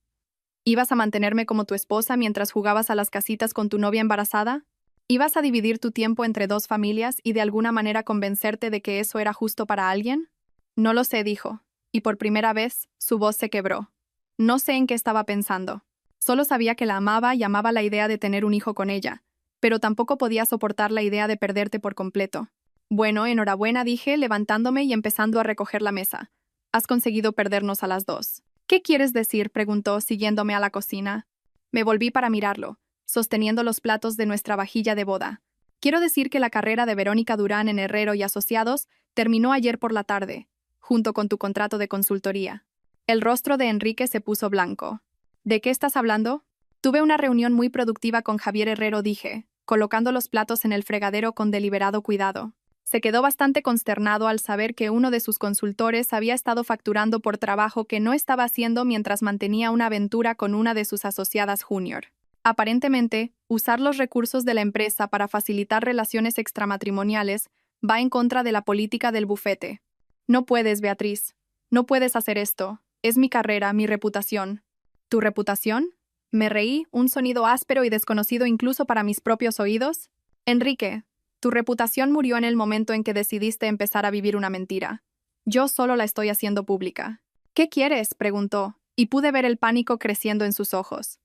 ¿Ibas a mantenerme como tu esposa mientras jugabas a las casitas con tu novia embarazada? ¿Ibas a dividir tu tiempo entre dos familias y de alguna manera convencerte de que eso era justo para alguien? No lo sé, dijo, y por primera vez su voz se quebró. No sé en qué estaba pensando. Solo sabía que la amaba y amaba la idea de tener un hijo con ella, pero tampoco podía soportar la idea de perderte por completo. Bueno, enhorabuena, dije, levantándome y empezando a recoger la mesa. Has conseguido perdernos a las dos. ¿Qué quieres decir?, preguntó, siguiéndome a la cocina. Me volví para mirarlo, sosteniendo los platos de nuestra vajilla de boda. Quiero decir que la carrera de Verónica Durán en Herrero y Asociados terminó ayer por la tarde, junto con tu contrato de consultoría. El rostro de Enrique se puso blanco. ¿De qué estás hablando? Tuve una reunión muy productiva con Javier Herrero, dije, colocando los platos en el fregadero con deliberado cuidado. Se quedó bastante consternado al saber que uno de sus consultores había estado facturando por trabajo que no estaba haciendo mientras mantenía una aventura con una de sus asociadas junior. Aparentemente, usar los recursos de la empresa para facilitar relaciones extramatrimoniales va en contra de la política del bufete. No puedes, Beatriz. No puedes hacer esto. Es mi carrera, mi reputación. ¿Tu reputación? Me reí, un sonido áspero y desconocido incluso para mis propios oídos. Enrique, tu reputación murió en el momento en que decidiste empezar a vivir una mentira. Yo solo la estoy haciendo pública. ¿Qué quieres?, preguntó, y pude ver el pánico creciendo en sus ojos.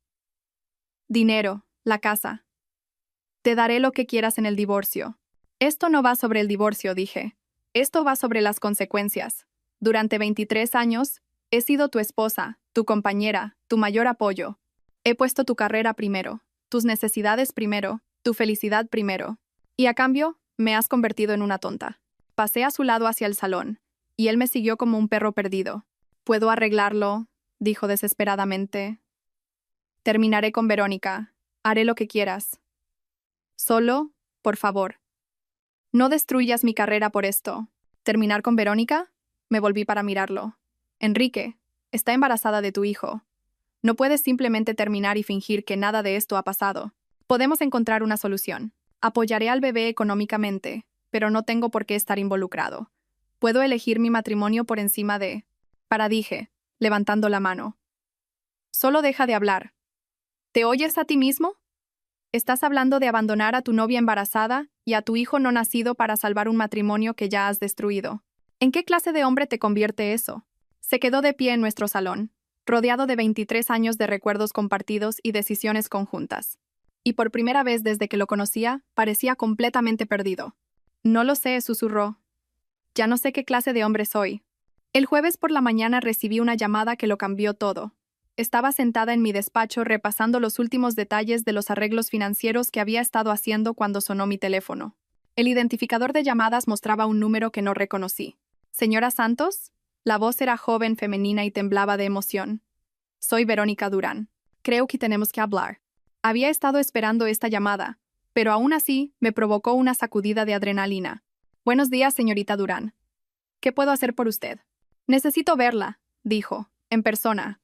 Dinero, la casa. Te daré lo que quieras en el divorcio. Esto no va sobre el divorcio, dije. Esto va sobre las consecuencias. Durante 23 años, he sido tu esposa, tu compañera, tu mayor apoyo. He puesto tu carrera primero, tus necesidades primero, tu felicidad primero. Y a cambio, me has convertido en una tonta. Pasé a su lado hacia el salón, y él me siguió como un perro perdido. ¿Puedo arreglarlo?, dijo desesperadamente. Terminaré con Verónica. Haré lo que quieras. Solo, por favor. No destruyas mi carrera por esto. ¿Terminar con Verónica? Me volví para mirarlo. Enrique, está embarazada de tu hijo. No puedes simplemente terminar y fingir que nada de esto ha pasado. Podemos encontrar una solución. Apoyaré al bebé económicamente, pero no tengo por qué estar involucrado. Puedo elegir mi matrimonio por encima de... dije, levantando la mano. Solo deja de hablar. ¿Te oyes a ti mismo? Estás hablando de abandonar a tu novia embarazada y a tu hijo no nacido para salvar un matrimonio que ya has destruido. ¿En qué clase de hombre te convierte eso? Se quedó de pie en nuestro salón, rodeado de 23 años de recuerdos compartidos y decisiones conjuntas. Y por primera vez desde que lo conocía, parecía completamente perdido. No lo sé, susurró. Ya no sé qué clase de hombre soy. El jueves por la mañana recibí una llamada que lo cambió todo. Estaba sentada en mi despacho repasando los últimos detalles de los arreglos financieros que había estado haciendo cuando sonó mi teléfono. El identificador de llamadas mostraba un número que no reconocí. ¿Señora Santos? La voz era joven, femenina y temblaba de emoción. Soy Verónica Durán. Creo que tenemos que hablar. Había estado esperando esta llamada, pero aún así me provocó una sacudida de adrenalina. Buenos días, señorita Durán. ¿Qué puedo hacer por usted? Necesito verla, dijo, en persona.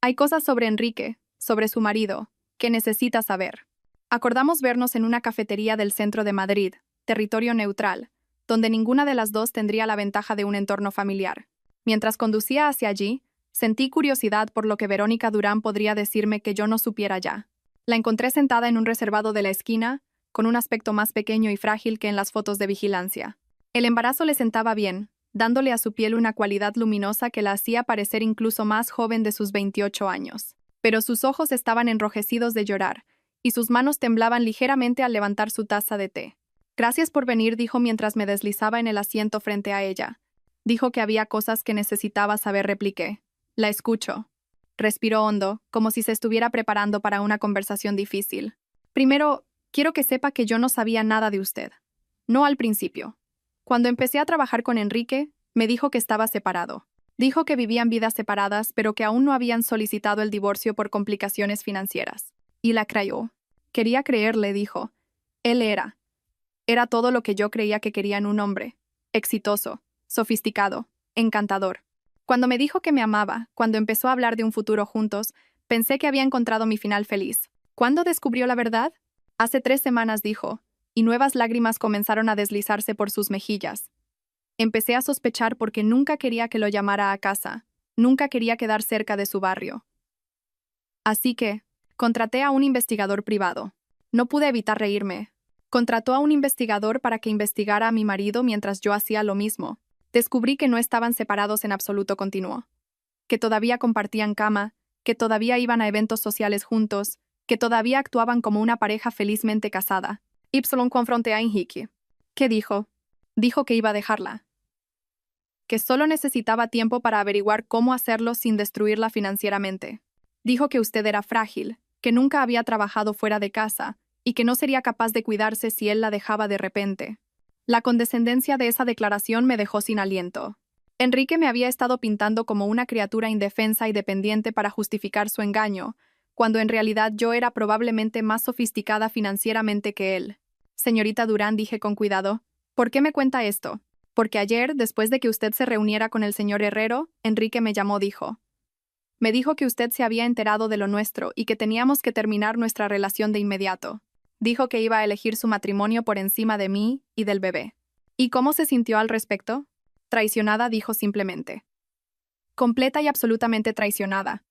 Hay cosas sobre Enrique, sobre su marido, que necesita saber. Acordamos vernos en una cafetería del centro de Madrid, territorio neutral, donde ninguna de las dos tendría la ventaja de un entorno familiar. Mientras conducía hacia allí, sentí curiosidad por lo que Verónica Durán podría decirme que yo no supiera ya. La encontré sentada en un reservado de la esquina, con un aspecto más pequeño y frágil que en las fotos de vigilancia. El embarazo le sentaba bien, dándole a su piel una cualidad luminosa que la hacía parecer incluso más joven de sus 28 años. Pero sus ojos estaban enrojecidos de llorar, y sus manos temblaban ligeramente al levantar su taza de té. Gracias por venir, dijo mientras me deslizaba en el asiento frente a ella. Dijo que había cosas que necesitaba saber, repliqué. La escucho. Respiró hondo, como si se estuviera preparando para una conversación difícil. Primero, quiero que sepa que yo no sabía nada de usted. No al principio. Cuando empecé a trabajar con Enrique, me dijo que estaba separado. Dijo que vivían vidas separadas, pero que aún no habían solicitado el divorcio por complicaciones financieras. Y la creyó. Quería creerle, dijo. Él era. Era todo lo que yo creía que quería en un hombre. Exitoso, sofisticado, encantador. Cuando me dijo que me amaba, cuando empezó a hablar de un futuro juntos, pensé que había encontrado mi final feliz. ¿Cuándo descubrió la verdad? Hace 3 semanas, dijo, y nuevas lágrimas comenzaron a deslizarse por sus mejillas. Empecé a sospechar porque nunca quería que lo llamara a casa, nunca quería quedar cerca de su barrio. Así que, contraté a un investigador privado. No pude evitar reírme. Contrató a un investigador para que investigara a mi marido mientras yo hacía lo mismo. Descubrí que no estaban separados en absoluto, continuó. Que todavía compartían cama, que todavía iban a eventos sociales juntos, que todavía actuaban como una pareja felizmente casada. Y confronté a Enrique. ¿Qué dijo? Dijo que iba a dejarla. Que solo necesitaba tiempo para averiguar cómo hacerlo sin destruirla financieramente. Dijo que usted era frágil, que nunca había trabajado fuera de casa, y que no sería capaz de cuidarse si él la dejaba de repente. La condescendencia de esa declaración me dejó sin aliento. Enrique me había estado pintando como una criatura indefensa y dependiente para justificar su engaño, cuando en realidad yo era probablemente más sofisticada financieramente que él. Señorita Durán, dije con cuidado, ¿por qué me cuenta esto? Porque ayer, después de que usted se reuniera con el señor Herrero, Enrique me llamó, dijo. Me dijo que usted se había enterado de lo nuestro y que teníamos que terminar nuestra relación de inmediato. Dijo que iba a elegir su matrimonio por encima de mí y del bebé. ¿Y cómo se sintió al respecto? Traicionada, dijo simplemente. Completa y absolutamente traicionada.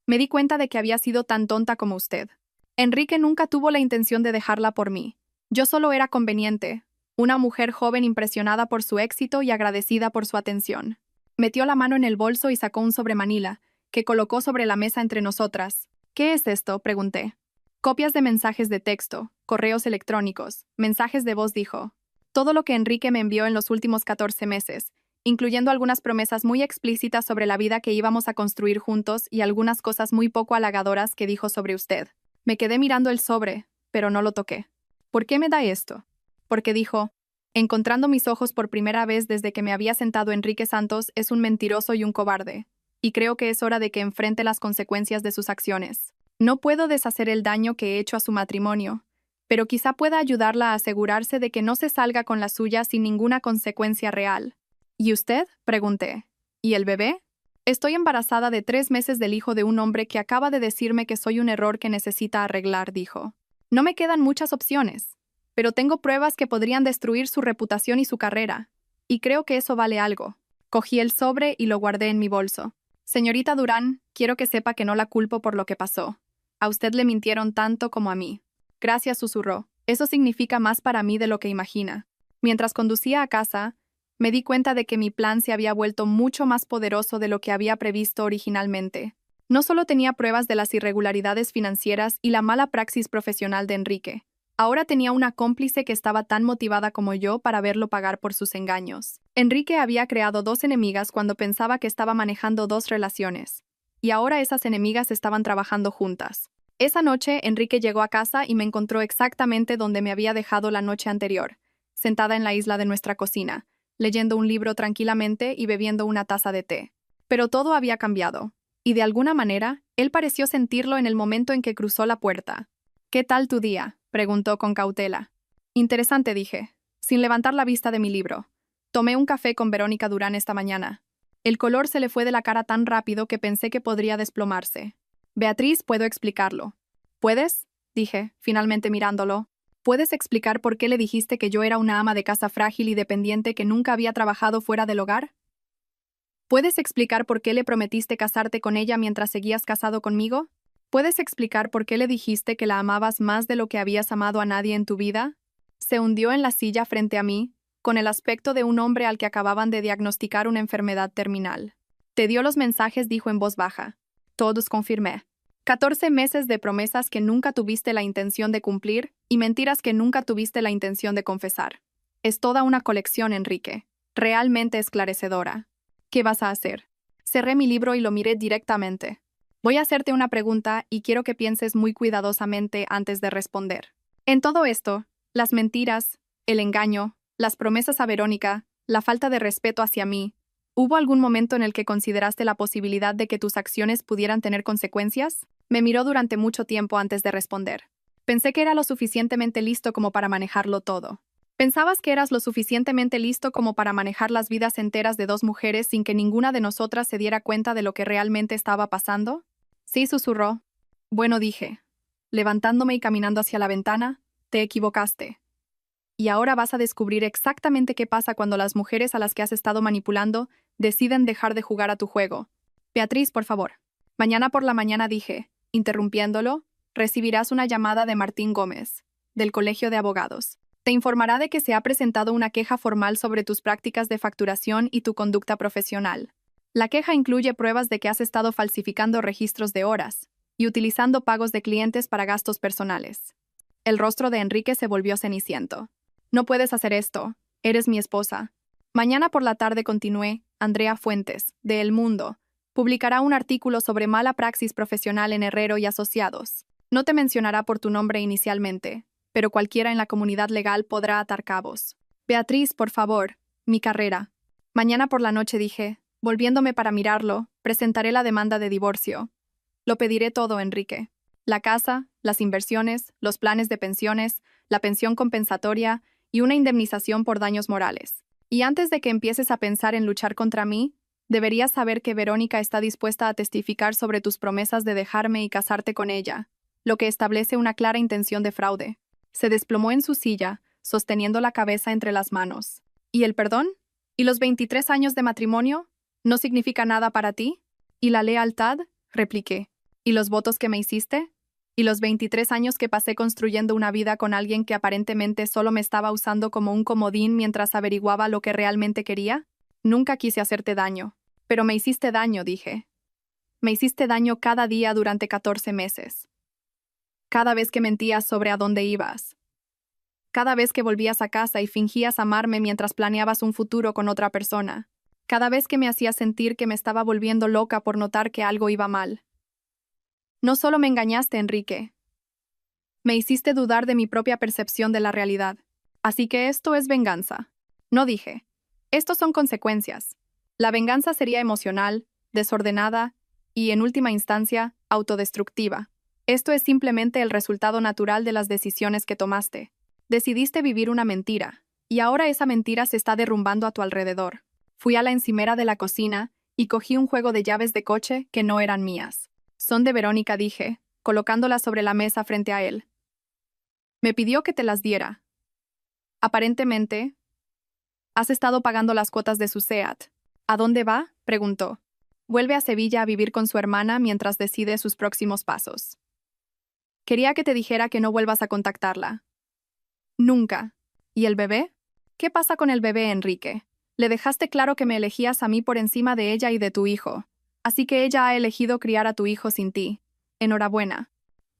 Me di cuenta de que había sido tan tonta como usted. Enrique nunca tuvo la intención de dejarla por mí. Yo solo era conveniente, una mujer joven impresionada por su éxito y agradecida por su atención. Metió la mano en el bolso y sacó un sobremanila, que colocó sobre la mesa entre nosotras. ¿Qué es esto?, pregunté. Copias de mensajes de texto, correos electrónicos, mensajes de voz, dijo. Todo lo que Enrique me envió en los últimos 14 meses, incluyendo algunas promesas muy explícitas sobre la vida que íbamos a construir juntos y algunas cosas muy poco halagadoras que dijo sobre usted. Me quedé mirando el sobre, pero no lo toqué. ¿Por qué me da esto? Porque dijo, encontrando mis ojos por primera vez desde que me había sentado Enrique Santos, es un mentiroso y un cobarde, y creo que es hora de que enfrente las consecuencias de sus acciones. No puedo deshacer el daño que he hecho a su matrimonio, pero quizá pueda ayudarla a asegurarse de que no se salga con la suya sin ninguna consecuencia real. ¿Y usted?, pregunté. ¿Y el bebé? Estoy embarazada de 3 meses del hijo de un hombre que acaba de decirme que soy un error que necesita arreglar, dijo. No me quedan muchas opciones, pero tengo pruebas que podrían destruir su reputación y su carrera, y creo que eso vale algo. Cogí el sobre y lo guardé en mi bolso. Señorita Durán, quiero que sepa que no la culpo por lo que pasó. A usted le mintieron tanto como a mí. Gracias, susurró. Eso significa más para mí de lo que imagina. Mientras conducía a casa, me di cuenta de que mi plan se había vuelto mucho más poderoso de lo que había previsto originalmente. No solo tenía pruebas de las irregularidades financieras y la mala praxis profesional de Enrique. Ahora tenía una cómplice que estaba tan motivada como yo para verlo pagar por sus engaños. Enrique había creado 2 enemigas cuando pensaba que estaba manejando 2 relaciones. Y ahora esas enemigas estaban trabajando juntas. Esa noche, Enrique llegó a casa y me encontró exactamente donde me había dejado la noche anterior, sentada en la isla de nuestra cocina, leyendo un libro tranquilamente y bebiendo una taza de té. Pero todo había cambiado. Y de alguna manera, él pareció sentirlo en el momento en que cruzó la puerta. ¿Qué tal tu día?, preguntó con cautela. Interesante, dije, sin levantar la vista de mi libro. Tomé un café con Verónica Durán esta mañana. El color se le fue de la cara tan rápido que pensé que podría desplomarse. Beatriz, puedo explicarlo. ¿Puedes?, dije, finalmente mirándolo. ¿Puedes explicar por qué le dijiste que yo era una ama de casa frágil y dependiente que nunca había trabajado fuera del hogar? ¿Puedes explicar por qué le prometiste casarte con ella mientras seguías casado conmigo? ¿Puedes explicar por qué le dijiste que la amabas más de lo que habías amado a nadie en tu vida? Se hundió en la silla frente a mí, con el aspecto de un hombre al que acababan de diagnosticar una enfermedad terminal. Te dio los mensajes, dijo en voz baja. Todos, confirmé. 14 meses de promesas que nunca tuviste la intención de cumplir y mentiras que nunca tuviste la intención de confesar. Es toda una colección, Enrique. Realmente esclarecedora. ¿Qué vas a hacer? Cerré mi libro y lo miré directamente. Voy a hacerte una pregunta y quiero que pienses muy cuidadosamente antes de responder. En todo esto, las mentiras, el engaño, las promesas a Verónica, la falta de respeto hacia mí, ¿hubo algún momento en el que consideraste la posibilidad de que tus acciones pudieran tener consecuencias? Me miró durante mucho tiempo antes de responder. Pensé que era lo suficientemente listo como para manejarlo todo. ¿Pensabas que eras lo suficientemente listo como para manejar las vidas enteras de dos mujeres sin que ninguna de nosotras se diera cuenta de lo que realmente estaba pasando? Sí, susurró. Bueno, dije, levantándome y caminando hacia la ventana, te equivocaste. Y ahora vas a descubrir exactamente qué pasa cuando las mujeres a las que has estado manipulando deciden dejar de jugar a tu juego. Beatriz, por favor. Mañana por la mañana dije, interrumpiéndolo, recibirás una llamada de Martín Gómez, del Colegio de Abogados. Te informará de que se ha presentado una queja formal sobre tus prácticas de facturación y tu conducta profesional. La queja incluye pruebas de que has estado falsificando registros de horas y utilizando pagos de clientes para gastos personales. El rostro de Enrique se volvió ceniciento. No puedes hacer esto. Eres mi esposa. Mañana por la tarde, continué, Andrea Fuentes, de El Mundo, publicará un artículo sobre mala praxis profesional en Herrero y Asociados. No te mencionará por tu nombre inicialmente, pero cualquiera en la comunidad legal podrá atar cabos. Beatriz, por favor, mi carrera. Mañana por la noche dije, volviéndome para mirarlo, presentaré la demanda de divorcio. Lo pediré todo, Enrique. La casa, las inversiones, los planes de pensiones, la pensión compensatoria y una indemnización por daños morales. Y antes de que empieces a pensar en luchar contra mí, deberías saber que Verónica está dispuesta a testificar sobre tus promesas de dejarme y casarte con ella, lo que establece una clara intención de fraude. Se desplomó en su silla, sosteniendo la cabeza entre las manos. ¿Y el perdón? ¿Y los 23 años de matrimonio? ¿No significa nada para ti? ¿Y la lealtad? Repliqué. ¿Y los votos que me hiciste? ¿Y los 23 años que pasé construyendo una vida con alguien que aparentemente solo me estaba usando como un comodín mientras averiguaba lo que realmente quería? Nunca quise hacerte daño. Pero me hiciste daño, dije. Me hiciste daño cada día durante 14 meses. Cada vez que mentías sobre a dónde ibas. Cada vez que volvías a casa y fingías amarme mientras planeabas un futuro con otra persona. Cada vez que me hacías sentir que me estaba volviendo loca por notar que algo iba mal. No solo me engañaste, Enrique. Me hiciste dudar de mi propia percepción de la realidad. Así que esto es venganza. No dije. Estos son consecuencias. La venganza sería emocional, desordenada y, en última instancia, autodestructiva. Esto es simplemente el resultado natural de las decisiones que tomaste. Decidiste vivir una mentira, y ahora esa mentira se está derrumbando a tu alrededor. Fui a la encimera de la cocina y cogí un juego de llaves de coche que no eran mías. Son de Verónica, dije, colocándolas sobre la mesa frente a él. Me pidió que te las diera. Aparentemente, has estado pagando las cuotas de su SEAT. ¿A dónde va?, preguntó. Vuelve a Sevilla a vivir con su hermana mientras decide sus próximos pasos. Quería que te dijera que no vuelvas a contactarla. Nunca. ¿Y el bebé? ¿Qué pasa con el bebé, Enrique? Le dejaste claro que me elegías a mí por encima de ella y de tu hijo. Así que ella ha elegido criar a tu hijo sin ti. Enhorabuena.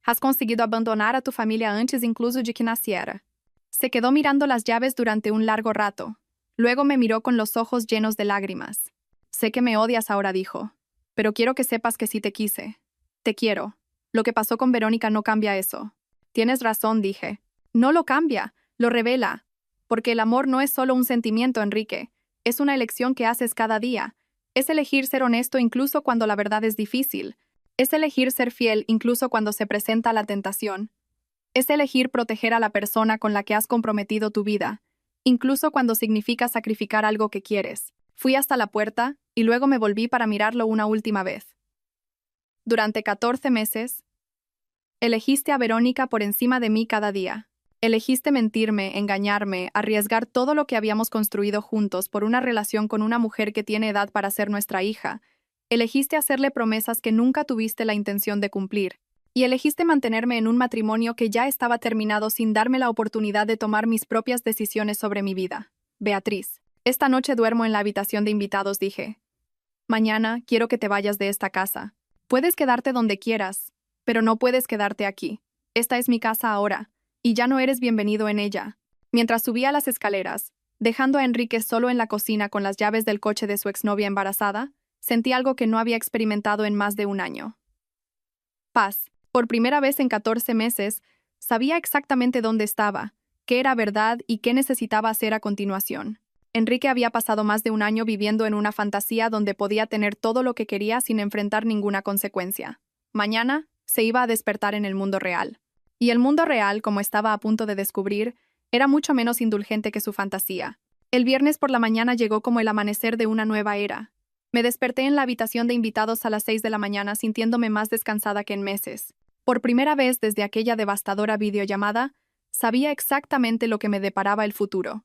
Has conseguido abandonar a tu familia antes incluso de que naciera. Se quedó mirando las llaves durante un largo rato. Luego me miró con los ojos llenos de lágrimas. Sé que me odias ahora, dijo. Pero quiero que sepas que sí te quise. Te quiero. Lo que pasó con Verónica no cambia eso. Tienes razón, dije. No lo cambia, lo revela. Porque el amor no es solo un sentimiento, Enrique. Es una elección que haces cada día. Es elegir ser honesto incluso cuando la verdad es difícil. Es elegir ser fiel incluso cuando se presenta la tentación. Es elegir proteger a la persona con la que has comprometido tu vida, incluso cuando significa sacrificar algo que quieres. Fui hasta la puerta y luego me volví para mirarlo una última vez. Durante 14 meses, elegiste a Verónica por encima de mí cada día. Elegiste mentirme, engañarme, arriesgar todo lo que habíamos construido juntos por una relación con una mujer que tiene edad para ser nuestra hija. Elegiste hacerle promesas que nunca tuviste la intención de cumplir. Y elegiste mantenerme en un matrimonio que ya estaba terminado sin darme la oportunidad de tomar mis propias decisiones sobre mi vida. Beatriz, esta noche duermo en la habitación de invitados, dije. Mañana quiero que te vayas de esta casa. Puedes quedarte donde quieras, pero no puedes quedarte aquí. Esta es mi casa ahora, y ya no eres bienvenido en ella. Mientras subía las escaleras, dejando a Enrique solo en la cocina con las llaves del coche de su exnovia embarazada, sentí algo que no había experimentado en más de un año. Paz. Por primera vez en 14 meses, sabía exactamente dónde estaba, qué era verdad y qué necesitaba hacer a continuación. Enrique había pasado más de un año viviendo en una fantasía donde podía tener todo lo que quería sin enfrentar ninguna consecuencia. Mañana se iba a despertar en el mundo real. Y el mundo real, como estaba a punto de descubrir, Era mucho menos indulgente que su fantasía. El viernes por la mañana llegó como el amanecer de una nueva era. Me desperté en la habitación de invitados a las 6 de la mañana sintiéndome más descansada que en meses. Por primera vez desde aquella devastadora videollamada, sabía exactamente lo que me deparaba el futuro.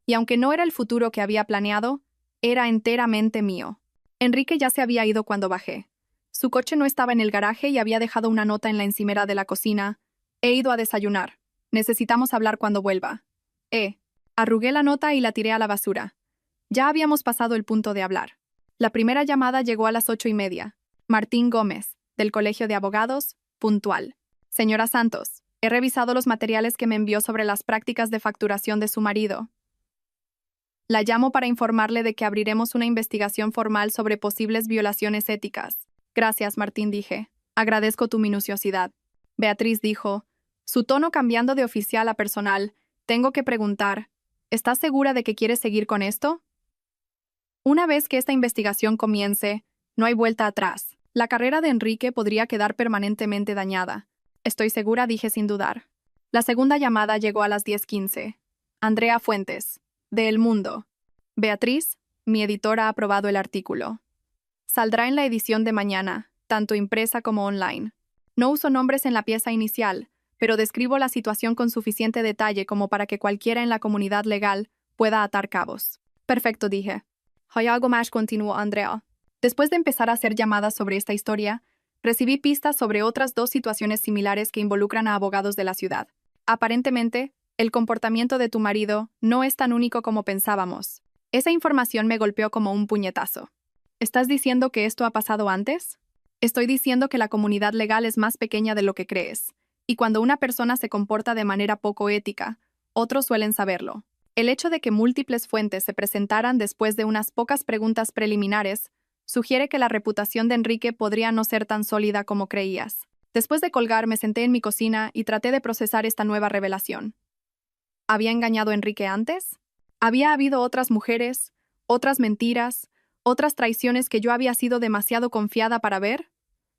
Y aunque no era el futuro que había planeado, era enteramente mío. Enrique ya se había ido cuando bajé. Su coche no estaba en el garaje y había dejado una nota en la encimera de la cocina. He ido a desayunar. Necesitamos hablar cuando vuelva. Arrugué la nota y la tiré a la basura. Ya habíamos pasado el punto de hablar. La primera llamada llegó a las 8:30. Martín Gómez, del Colegio de Abogados, puntual. Señora Santos, he revisado los materiales que me envió sobre las prácticas de facturación de su marido. La llamo para informarle de que abriremos una investigación formal sobre posibles violaciones éticas. Gracias, Martín, dije. Agradezco tu minuciosidad. Beatriz dijo, su tono cambiando de oficial a personal. Tengo que preguntar, ¿estás segura de que quieres seguir con esto? Una vez que esta investigación comience, no hay vuelta atrás. La carrera de Enrique podría quedar permanentemente dañada. Estoy segura, dije sin dudar. La segunda llamada llegó a las 10:15. Andrea Fuentes, de El Mundo. Beatriz, mi editora ha aprobado el artículo. Saldrá en la edición de mañana, tanto impresa como online. No uso nombres en la pieza inicial, pero describo la situación con suficiente detalle como para que cualquiera en la comunidad legal pueda atar cabos. Perfecto, dije. ¿Hay algo más?, continuó Andrea. Después de empezar a hacer llamadas sobre esta historia, recibí pistas sobre otras 2 situaciones similares que involucran a abogados de la ciudad. Aparentemente, el comportamiento de tu marido no es tan único como pensábamos. Esa información me golpeó como un puñetazo. ¿Estás diciendo que esto ha pasado antes? Estoy diciendo que la comunidad legal es más pequeña de lo que crees, y cuando una persona se comporta de manera poco ética, otros suelen saberlo. El hecho de que múltiples fuentes se presentaran después de unas pocas preguntas preliminares sugiere que la reputación de Enrique podría no ser tan sólida como creías. Después de colgar, me senté en mi cocina y traté de procesar esta nueva revelación. ¿Había engañado a Enrique antes? ¿Había habido otras mujeres, otras mentiras, otras traiciones que yo había sido demasiado confiada para ver?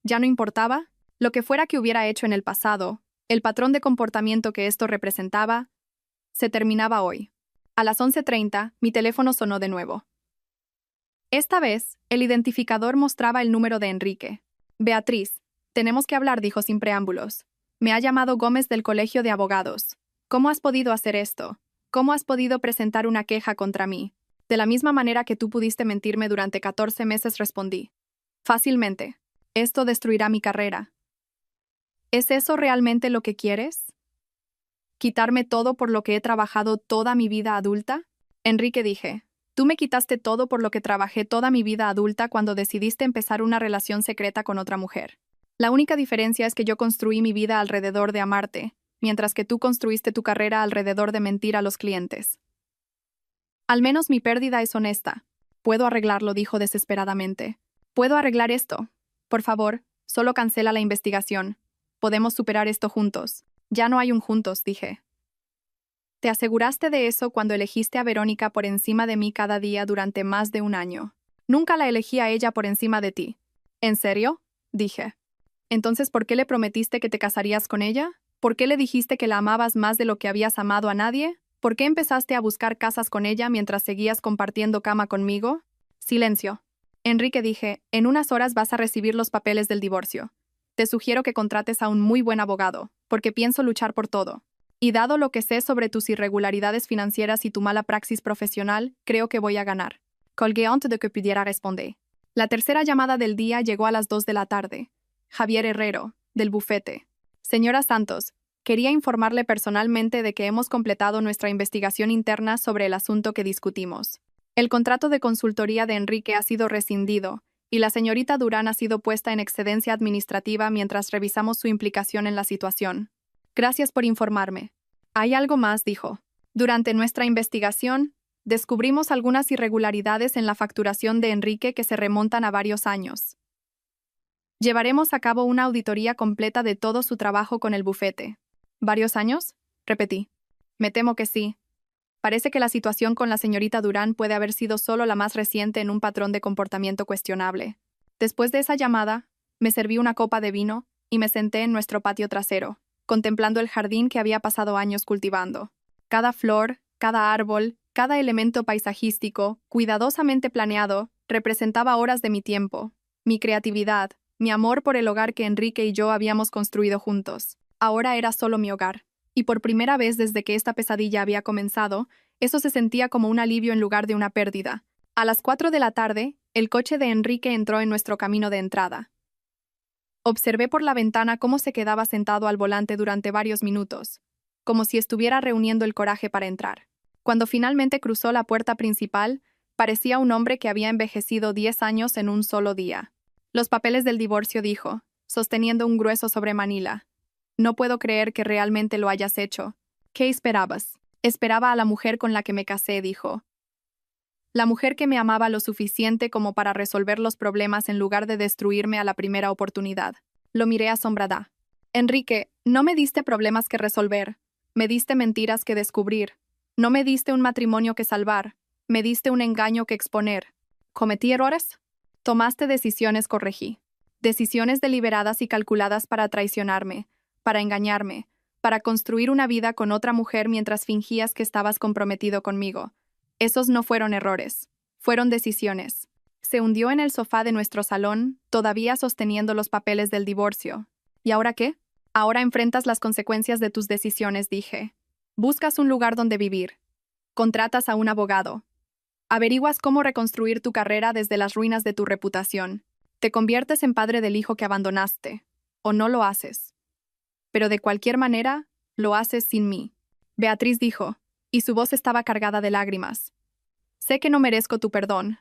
¿Ya no importaba? Lo que fuera que hubiera hecho en el pasado, el patrón de comportamiento que esto representaba, se terminaba hoy. A las 11:30, mi teléfono sonó de nuevo. Esta vez, el identificador mostraba el número de Enrique. Beatriz, tenemos que hablar, dijo sin preámbulos. Me ha llamado Gómez del Colegio de Abogados. ¿Cómo has podido hacer esto? ¿Cómo has podido presentar una queja contra mí? De la misma manera que tú pudiste mentirme durante 14 meses, respondí. Fácilmente. Esto destruirá mi carrera. ¿Es eso realmente lo que quieres? ¿Quitarme todo por lo que he trabajado toda mi vida adulta? Enrique, dije. Tú me quitaste todo por lo que trabajé toda mi vida adulta cuando decidiste empezar una relación secreta con otra mujer. La única diferencia es que yo construí mi vida alrededor de amarte, mientras que tú construiste tu carrera alrededor de mentir a los clientes. Al menos mi pérdida es honesta. Puedo arreglarlo, dijo desesperadamente. Puedo arreglar esto. Por favor, solo cancela la investigación. Podemos superar esto juntos. Ya no hay un juntos, dije. Te aseguraste de eso cuando elegiste a Verónica por encima de mí cada día durante más de un año. Nunca la elegí a ella por encima de ti. ¿En serio? Dije. Entonces, ¿por qué le prometiste que te casarías con ella? ¿Por qué le dijiste que la amabas más de lo que habías amado a nadie? ¿Por qué empezaste a buscar casas con ella mientras seguías compartiendo cama conmigo? Silencio. Enrique, dije, en unas horas vas a recibir los papeles del divorcio. Te sugiero que contrates a un muy buen abogado, porque pienso luchar por todo. Y dado lo que sé sobre tus irregularidades financieras y tu mala praxis profesional, creo que voy a ganar. Colgué antes de que pudiera responder. La tercera llamada del día llegó a las 2 de la tarde. Javier Herrero, del bufete. Señora Santos, quería informarle personalmente de que hemos completado nuestra investigación interna sobre el asunto que discutimos. El contrato de consultoría de Enrique ha sido rescindido, y la señorita Durán ha sido puesta en excedencia administrativa mientras revisamos su implicación en la situación. Gracias por informarme. Hay algo más, dijo. Durante nuestra investigación, descubrimos algunas irregularidades en la facturación de Enrique que se remontan a varios años. Llevaremos a cabo una auditoría completa de todo su trabajo con el bufete. ¿Varios años? Repetí. Me temo que sí. Parece que la situación con la señorita Durán puede haber sido solo la más reciente en un patrón de comportamiento cuestionable. Después de esa llamada, me serví una copa de vino y me senté en nuestro patio trasero, contemplando el jardín que había pasado años cultivando. Cada flor, cada árbol, cada elemento paisajístico, cuidadosamente planeado, representaba horas de mi tiempo, mi creatividad, mi amor por el hogar que Enrique y yo habíamos construido juntos. Ahora era solo mi hogar. Y por primera vez desde que esta pesadilla había comenzado, eso se sentía como un alivio en lugar de una pérdida. A las 4 de la tarde, el coche de Enrique entró en nuestro camino de entrada. Observé por la ventana cómo se quedaba sentado al volante durante varios minutos, como si estuviera reuniendo el coraje para entrar. Cuando finalmente cruzó la puerta principal, parecía un hombre que había envejecido 10 años en un solo día. Los papeles del divorcio, dijo, sosteniendo un grueso sobre Manila. No puedo creer que realmente lo hayas hecho. ¿Qué esperabas? Esperaba a la mujer con la que me casé, dijo. La mujer que me amaba lo suficiente como para resolver los problemas en lugar de destruirme a la primera oportunidad. Lo miré asombrada. Enrique, no me diste problemas que resolver. Me diste mentiras que descubrir. No me diste un matrimonio que salvar. Me diste un engaño que exponer. ¿Cometí errores? Tomaste decisiones, corregí. Decisiones deliberadas y calculadas para traicionarme, para engañarme, para construir una vida con otra mujer mientras fingías que estabas comprometido conmigo. Esos no fueron errores, fueron decisiones. Se hundió en el sofá de nuestro salón, todavía sosteniendo los papeles del divorcio. ¿Y ahora qué? Ahora enfrentas las consecuencias de tus decisiones, dije. Buscas un lugar donde vivir. Contratas a un abogado. Averiguas cómo reconstruir tu carrera desde las ruinas de tu reputación. Te conviertes en padre del hijo que abandonaste. O no lo haces. Pero de cualquier manera, lo haces sin mí. Beatriz dijo, y su voz estaba cargada de lágrimas. Sé que no merezco tu perdón,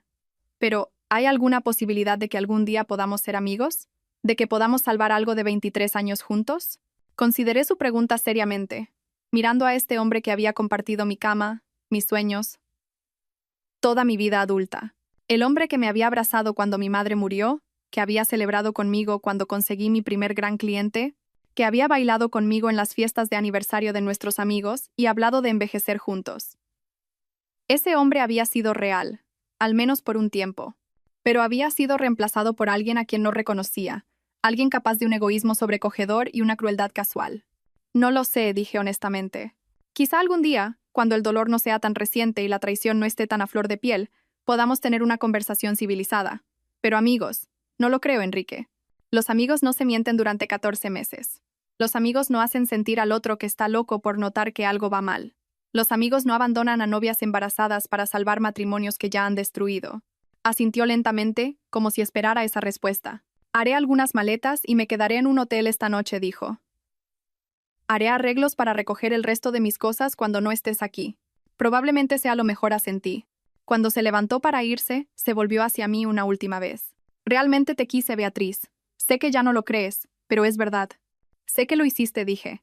pero ¿hay alguna posibilidad de que algún día podamos ser amigos? ¿De que podamos salvar algo de 23 años juntos? Consideré su pregunta seriamente, mirando a este hombre que había compartido mi cama, mis sueños, toda mi vida adulta. El hombre que me había abrazado cuando mi madre murió, que había celebrado conmigo cuando conseguí mi primer gran cliente, que había bailado conmigo en las fiestas de aniversario de nuestros amigos y hablado de envejecer juntos. Ese hombre había sido real, al menos por un tiempo, pero había sido reemplazado por alguien a quien no reconocía, alguien capaz de un egoísmo sobrecogedor y una crueldad casual. No lo sé, dije honestamente. Quizá algún día, cuando el dolor no sea tan reciente y la traición no esté tan a flor de piel, podamos tener una conversación civilizada. Pero amigos, no lo creo, Enrique. Los amigos no se mienten durante 14 meses. Los amigos no hacen sentir al otro que está loco por notar que algo va mal. Los amigos no abandonan a novias embarazadas para salvar matrimonios que ya han destruido. Asintió lentamente, como si esperara esa respuesta. Haré algunas maletas y me quedaré en un hotel esta noche, dijo. Haré arreglos para recoger el resto de mis cosas cuando no estés aquí. Probablemente sea lo mejor, asentí. Cuando se levantó para irse, se volvió hacia mí una última vez. Realmente te quise, Beatriz. Sé que ya no lo crees, pero es verdad. Sé que lo hiciste, dije.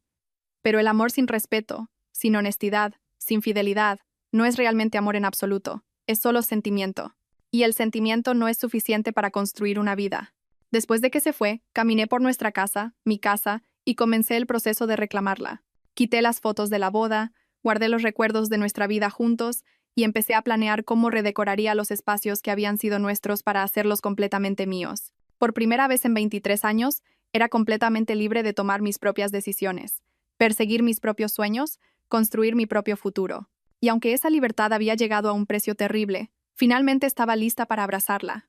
Pero el amor sin respeto, sin honestidad, sin fidelidad, no es realmente amor en absoluto, es solo sentimiento. Y el sentimiento no es suficiente para construir una vida. Después de que se fue, caminé por nuestra casa, mi casa, y comencé el proceso de reclamarla. Quité las fotos de la boda, guardé los recuerdos de nuestra vida juntos, y empecé a planear cómo redecoraría los espacios que habían sido nuestros para hacerlos completamente míos. Por primera vez en 23 años, era completamente libre de tomar mis propias decisiones, perseguir mis propios sueños, construir mi propio futuro. Y aunque esa libertad había llegado a un precio terrible, finalmente estaba lista para abrazarla.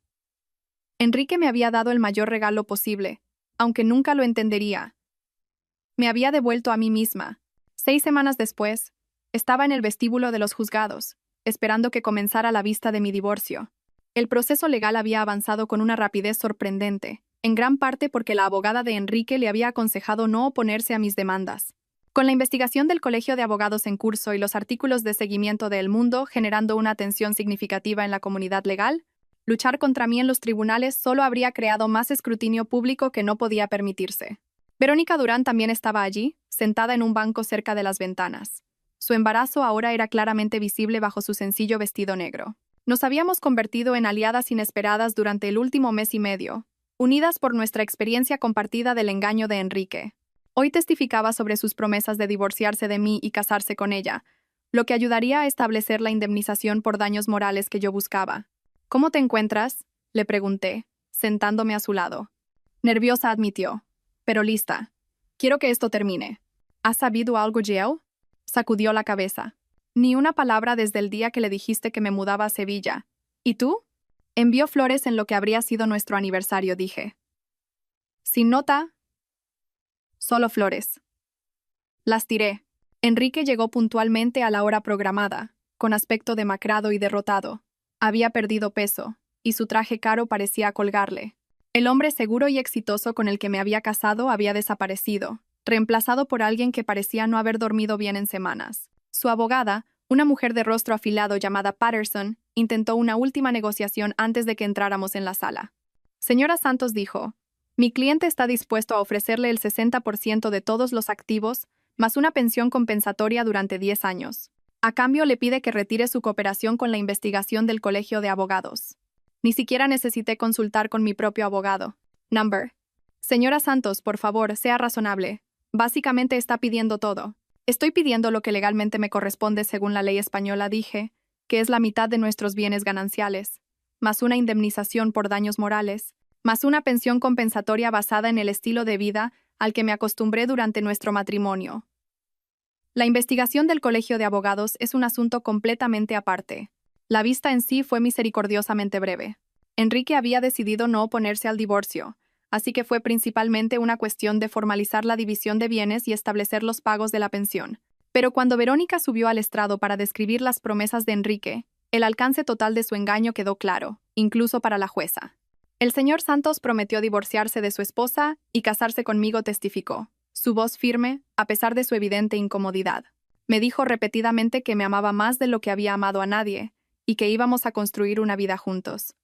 Enrique me había dado el mayor regalo posible, aunque nunca lo entendería. Me había devuelto a mí misma. 6 semanas después, estaba en el vestíbulo de los juzgados, esperando que comenzara la vista de mi divorcio. El proceso legal había avanzado con una rapidez sorprendente, en gran parte porque la abogada de Enrique le había aconsejado no oponerse a mis demandas. Con la investigación del Colegio de Abogados en curso y los artículos de seguimiento de El Mundo generando una tensión significativa en la comunidad legal, luchar contra mí en los tribunales solo habría creado más escrutinio público que no podía permitirse. Verónica Durán también estaba allí, sentada en un banco cerca de las ventanas. Su embarazo ahora era claramente visible bajo su sencillo vestido negro. Nos habíamos convertido en aliadas inesperadas durante el último mes y medio, unidas por nuestra experiencia compartida del engaño de Enrique. Hoy testificaba sobre sus promesas de divorciarse de mí y casarse con ella, lo que ayudaría a establecer la indemnización por daños morales que yo buscaba. ¿Cómo te encuentras?, le pregunté, sentándome a su lado. Nerviosa, admitió, pero lista. Quiero que esto termine. ¿Has sabido algo, Jill? Sacudió la cabeza. Ni una palabra desde el día que le dijiste que me mudaba a Sevilla. ¿Y tú? Envió flores en lo que habría sido nuestro aniversario, dije. Sin nota. Solo flores. Las tiré. Enrique llegó puntualmente a la hora programada, con aspecto demacrado y derrotado. Había perdido peso, y su traje caro parecía colgarle. El hombre seguro y exitoso con el que me había casado había desaparecido, reemplazado por alguien que parecía no haber dormido bien en semanas. Su abogada, una mujer de rostro afilado llamada Patterson, intentó una última negociación antes de que entráramos en la sala. Señora Santos dijo, mi cliente está dispuesto a ofrecerle el 60% de todos los activos, más una pensión compensatoria durante 10 años. A cambio le pide que retire su cooperación con la investigación del Colegio de Abogados. Ni siquiera necesité consultar con mi propio abogado. Number. Señora Santos, por favor, sea razonable. Básicamente está pidiendo todo. Estoy pidiendo lo que legalmente me corresponde según la ley española, dije, que es la mitad de nuestros bienes gananciales, más una indemnización por daños morales, más una pensión compensatoria basada en el estilo de vida al que me acostumbré durante nuestro matrimonio. La investigación del Colegio de Abogados es un asunto completamente aparte. La vista en sí fue misericordiosamente breve. Enrique había decidido no oponerse al divorcio, así que fue principalmente una cuestión de formalizar la división de bienes y establecer los pagos de la pensión. Pero cuando Verónica subió al estrado para describir las promesas de Enrique, el alcance total de su engaño quedó claro, incluso para la jueza. El señor Santos prometió divorciarse de su esposa y casarse conmigo, testificó. Su voz firme, a pesar de su evidente incomodidad. Me dijo repetidamente que me amaba más de lo que había amado a nadie, y que íbamos a construir una vida juntos.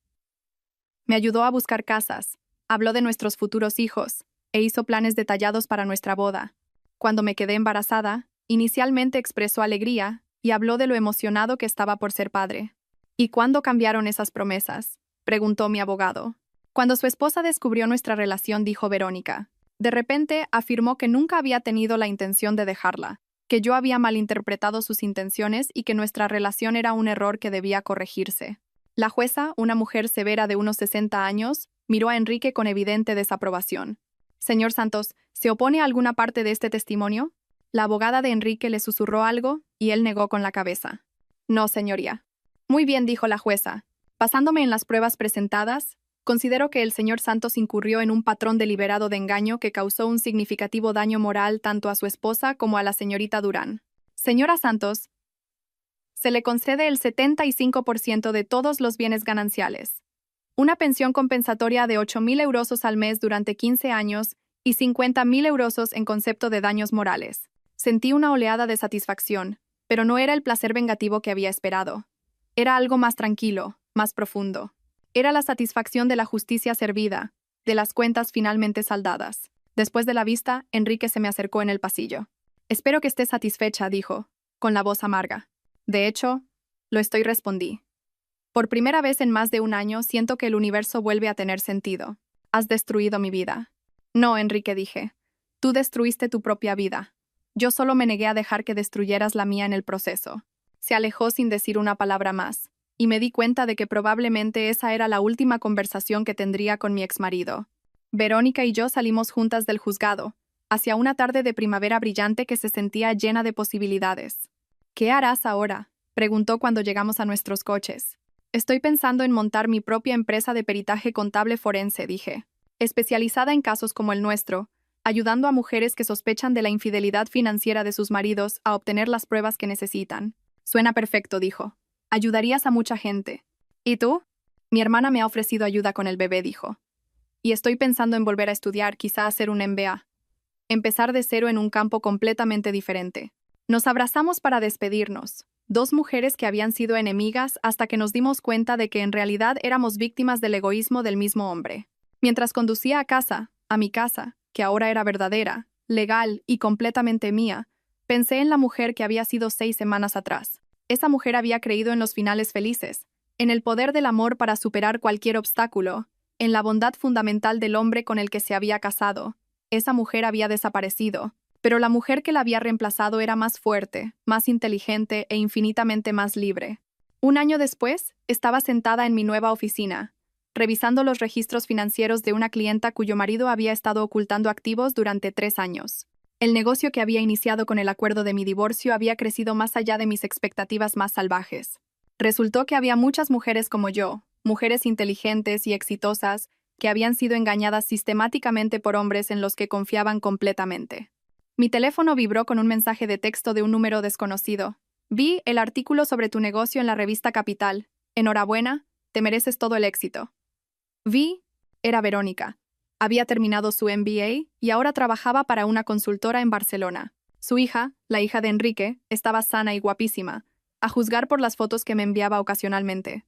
Me ayudó a buscar casas, habló de nuestros futuros hijos, e hizo planes detallados para nuestra boda. Cuando me quedé embarazada, inicialmente expresó alegría, y habló de lo emocionado que estaba por ser padre. ¿Y cuándo cambiaron esas promesas?, preguntó mi abogado. Cuando su esposa descubrió nuestra relación, dijo Verónica. De repente, afirmó que nunca había tenido la intención de dejarla, que yo había malinterpretado sus intenciones y que nuestra relación era un error que debía corregirse. La jueza, una mujer severa de unos 60 años, miró a Enrique con evidente desaprobación. Señor Santos, ¿se opone a alguna parte de este testimonio? La abogada de Enrique le susurró algo, y él negó con la cabeza. No, señoría. Muy bien, dijo la jueza. Basándome en las pruebas presentadas, considero que el señor Santos incurrió en un patrón deliberado de engaño que causó un significativo daño moral tanto a su esposa como a la señorita Durán. Señora Santos, se le concede el 75% de todos los bienes gananciales, una pensión compensatoria de 8.000 euros al mes durante 15 años y 50.000 euros en concepto de daños morales. Sentí una oleada de satisfacción, pero no era el placer vengativo que había esperado. Era algo más tranquilo, más profundo. Era la satisfacción de la justicia servida, de las cuentas finalmente saldadas. Después de la vista, Enrique se me acercó en el pasillo. Espero que estés satisfecha, dijo, con la voz amarga. De hecho, lo estoy, respondí. Por primera vez en más de un año siento que el universo vuelve a tener sentido. Has destruido mi vida. No, Enrique, dije. Tú destruiste tu propia vida. Yo solo me negué a dejar que destruyeras la mía en el proceso. Se alejó sin decir una palabra más, y me di cuenta de que probablemente esa era la última conversación que tendría con mi exmarido. Verónica y yo salimos juntas del juzgado, hacia una tarde de primavera brillante que se sentía llena de posibilidades. ¿Qué harás ahora?, preguntó cuando llegamos a nuestros coches. Estoy pensando en montar mi propia empresa de peritaje contable forense, dije, especializada en casos como el nuestro, ayudando a mujeres que sospechan de la infidelidad financiera de sus maridos a obtener las pruebas que necesitan. Suena perfecto, dijo. Ayudarías a mucha gente. ¿Y tú? Mi hermana me ha ofrecido ayuda con el bebé, dijo. Y estoy pensando en volver a estudiar, quizá hacer un MBA. Empezar de cero en un campo completamente diferente. Nos abrazamos para despedirnos, dos mujeres que habían sido enemigas hasta que nos dimos cuenta de que en realidad éramos víctimas del egoísmo del mismo hombre. Mientras conducía a casa, a mi casa, que ahora era verdadera, legal y completamente mía, pensé en la mujer que había sido 6 semanas atrás. Esa mujer había creído en los finales felices, en el poder del amor para superar cualquier obstáculo, en la bondad fundamental del hombre con el que se había casado. Esa mujer había desaparecido, pero la mujer que la había reemplazado era más fuerte, más inteligente e infinitamente más libre. Un año después, estaba sentada en mi nueva oficina, revisando los registros financieros de una clienta cuyo marido había estado ocultando activos durante 3 años. El negocio que había iniciado con el acuerdo de mi divorcio había crecido más allá de mis expectativas más salvajes. Resultó que había muchas mujeres como yo, mujeres inteligentes y exitosas, que habían sido engañadas sistemáticamente por hombres en los que confiaban completamente. Mi teléfono vibró con un mensaje de texto de un número desconocido. Vi el artículo sobre tu negocio en la revista Capital. Enhorabuena, te mereces todo el éxito. Era Verónica. Había terminado su MBA y ahora trabajaba para una consultora en Barcelona. Su hija, la hija de Enrique, estaba sana y guapísima, a juzgar por las fotos que me enviaba ocasionalmente.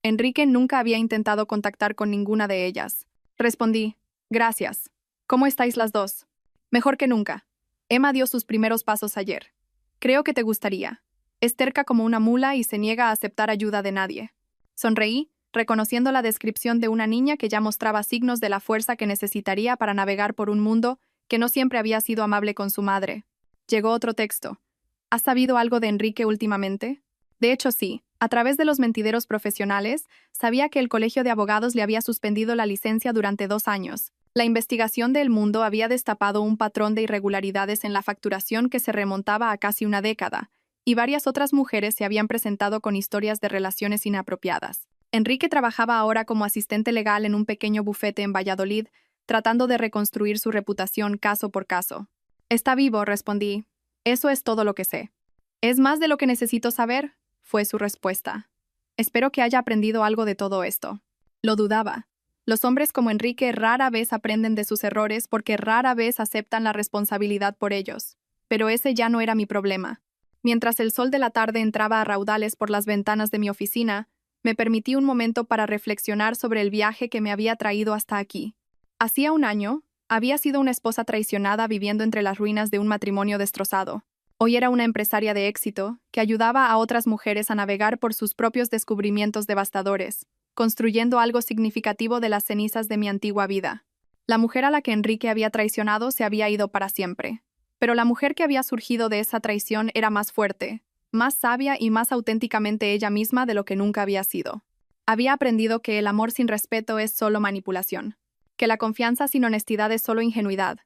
Enrique nunca había intentado contactar con ninguna de ellas. Respondí, gracias. ¿Cómo estáis las dos? Mejor que nunca. Emma dio sus primeros pasos ayer. Creo que te gustaría. Es terca como una mula y se niega a aceptar ayuda de nadie. Sonreí, reconociendo la descripción de una niña que ya mostraba signos de la fuerza que necesitaría para navegar por un mundo que no siempre había sido amable con su madre. Llegó otro texto. ¿Has sabido algo de Enrique últimamente? De hecho, sí. A través de los mentideros profesionales, sabía que el Colegio de Abogados le había suspendido la licencia durante 2 años. La investigación de El Mundo había destapado un patrón de irregularidades en la facturación que se remontaba a casi una década, y varias otras mujeres se habían presentado con historias de relaciones inapropiadas. Enrique trabajaba ahora como asistente legal en un pequeño bufete en Valladolid, tratando de reconstruir su reputación caso por caso. Está vivo, respondí. Eso es todo lo que sé. ¿Es más de lo que necesito saber? Fue su respuesta. Espero que haya aprendido algo de todo esto. Lo dudaba. Los hombres como Enrique rara vez aprenden de sus errores porque rara vez aceptan la responsabilidad por ellos. Pero ese ya no era mi problema. Mientras el sol de la tarde entraba a raudales por las ventanas de mi oficina, me permití un momento para reflexionar sobre el viaje que me había traído hasta aquí. Hacía 1 año, había sido una esposa traicionada viviendo entre las ruinas de un matrimonio destrozado. Hoy era una empresaria de éxito que ayudaba a otras mujeres a navegar por sus propios descubrimientos devastadores, construyendo algo significativo de las cenizas de mi antigua vida. La mujer a la que Enrique había traicionado se había ido para siempre, pero la mujer que había surgido de esa traición era más fuerte, más sabia y más auténticamente ella misma de lo que nunca había sido. Había aprendido que el amor sin respeto es solo manipulación, que la confianza sin honestidad es solo ingenuidad,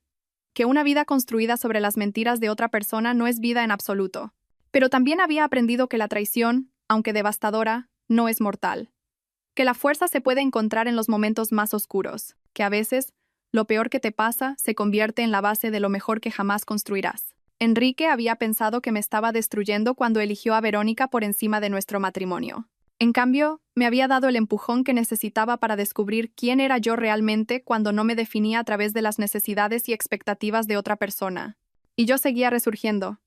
que una vida construida sobre las mentiras de otra persona no es vida en absoluto. Pero también había aprendido que la traición, aunque devastadora, no es mortal. Que la fuerza se puede encontrar en los momentos más oscuros, que a veces, lo peor que te pasa se convierte en la base de lo mejor que jamás construirás. Enrique había pensado que me estaba destruyendo cuando eligió a Verónica por encima de nuestro matrimonio. En cambio, me había dado el empujón que necesitaba para descubrir quién era yo realmente cuando no me definía a través de las necesidades y expectativas de otra persona. Y yo seguía resurgiendo.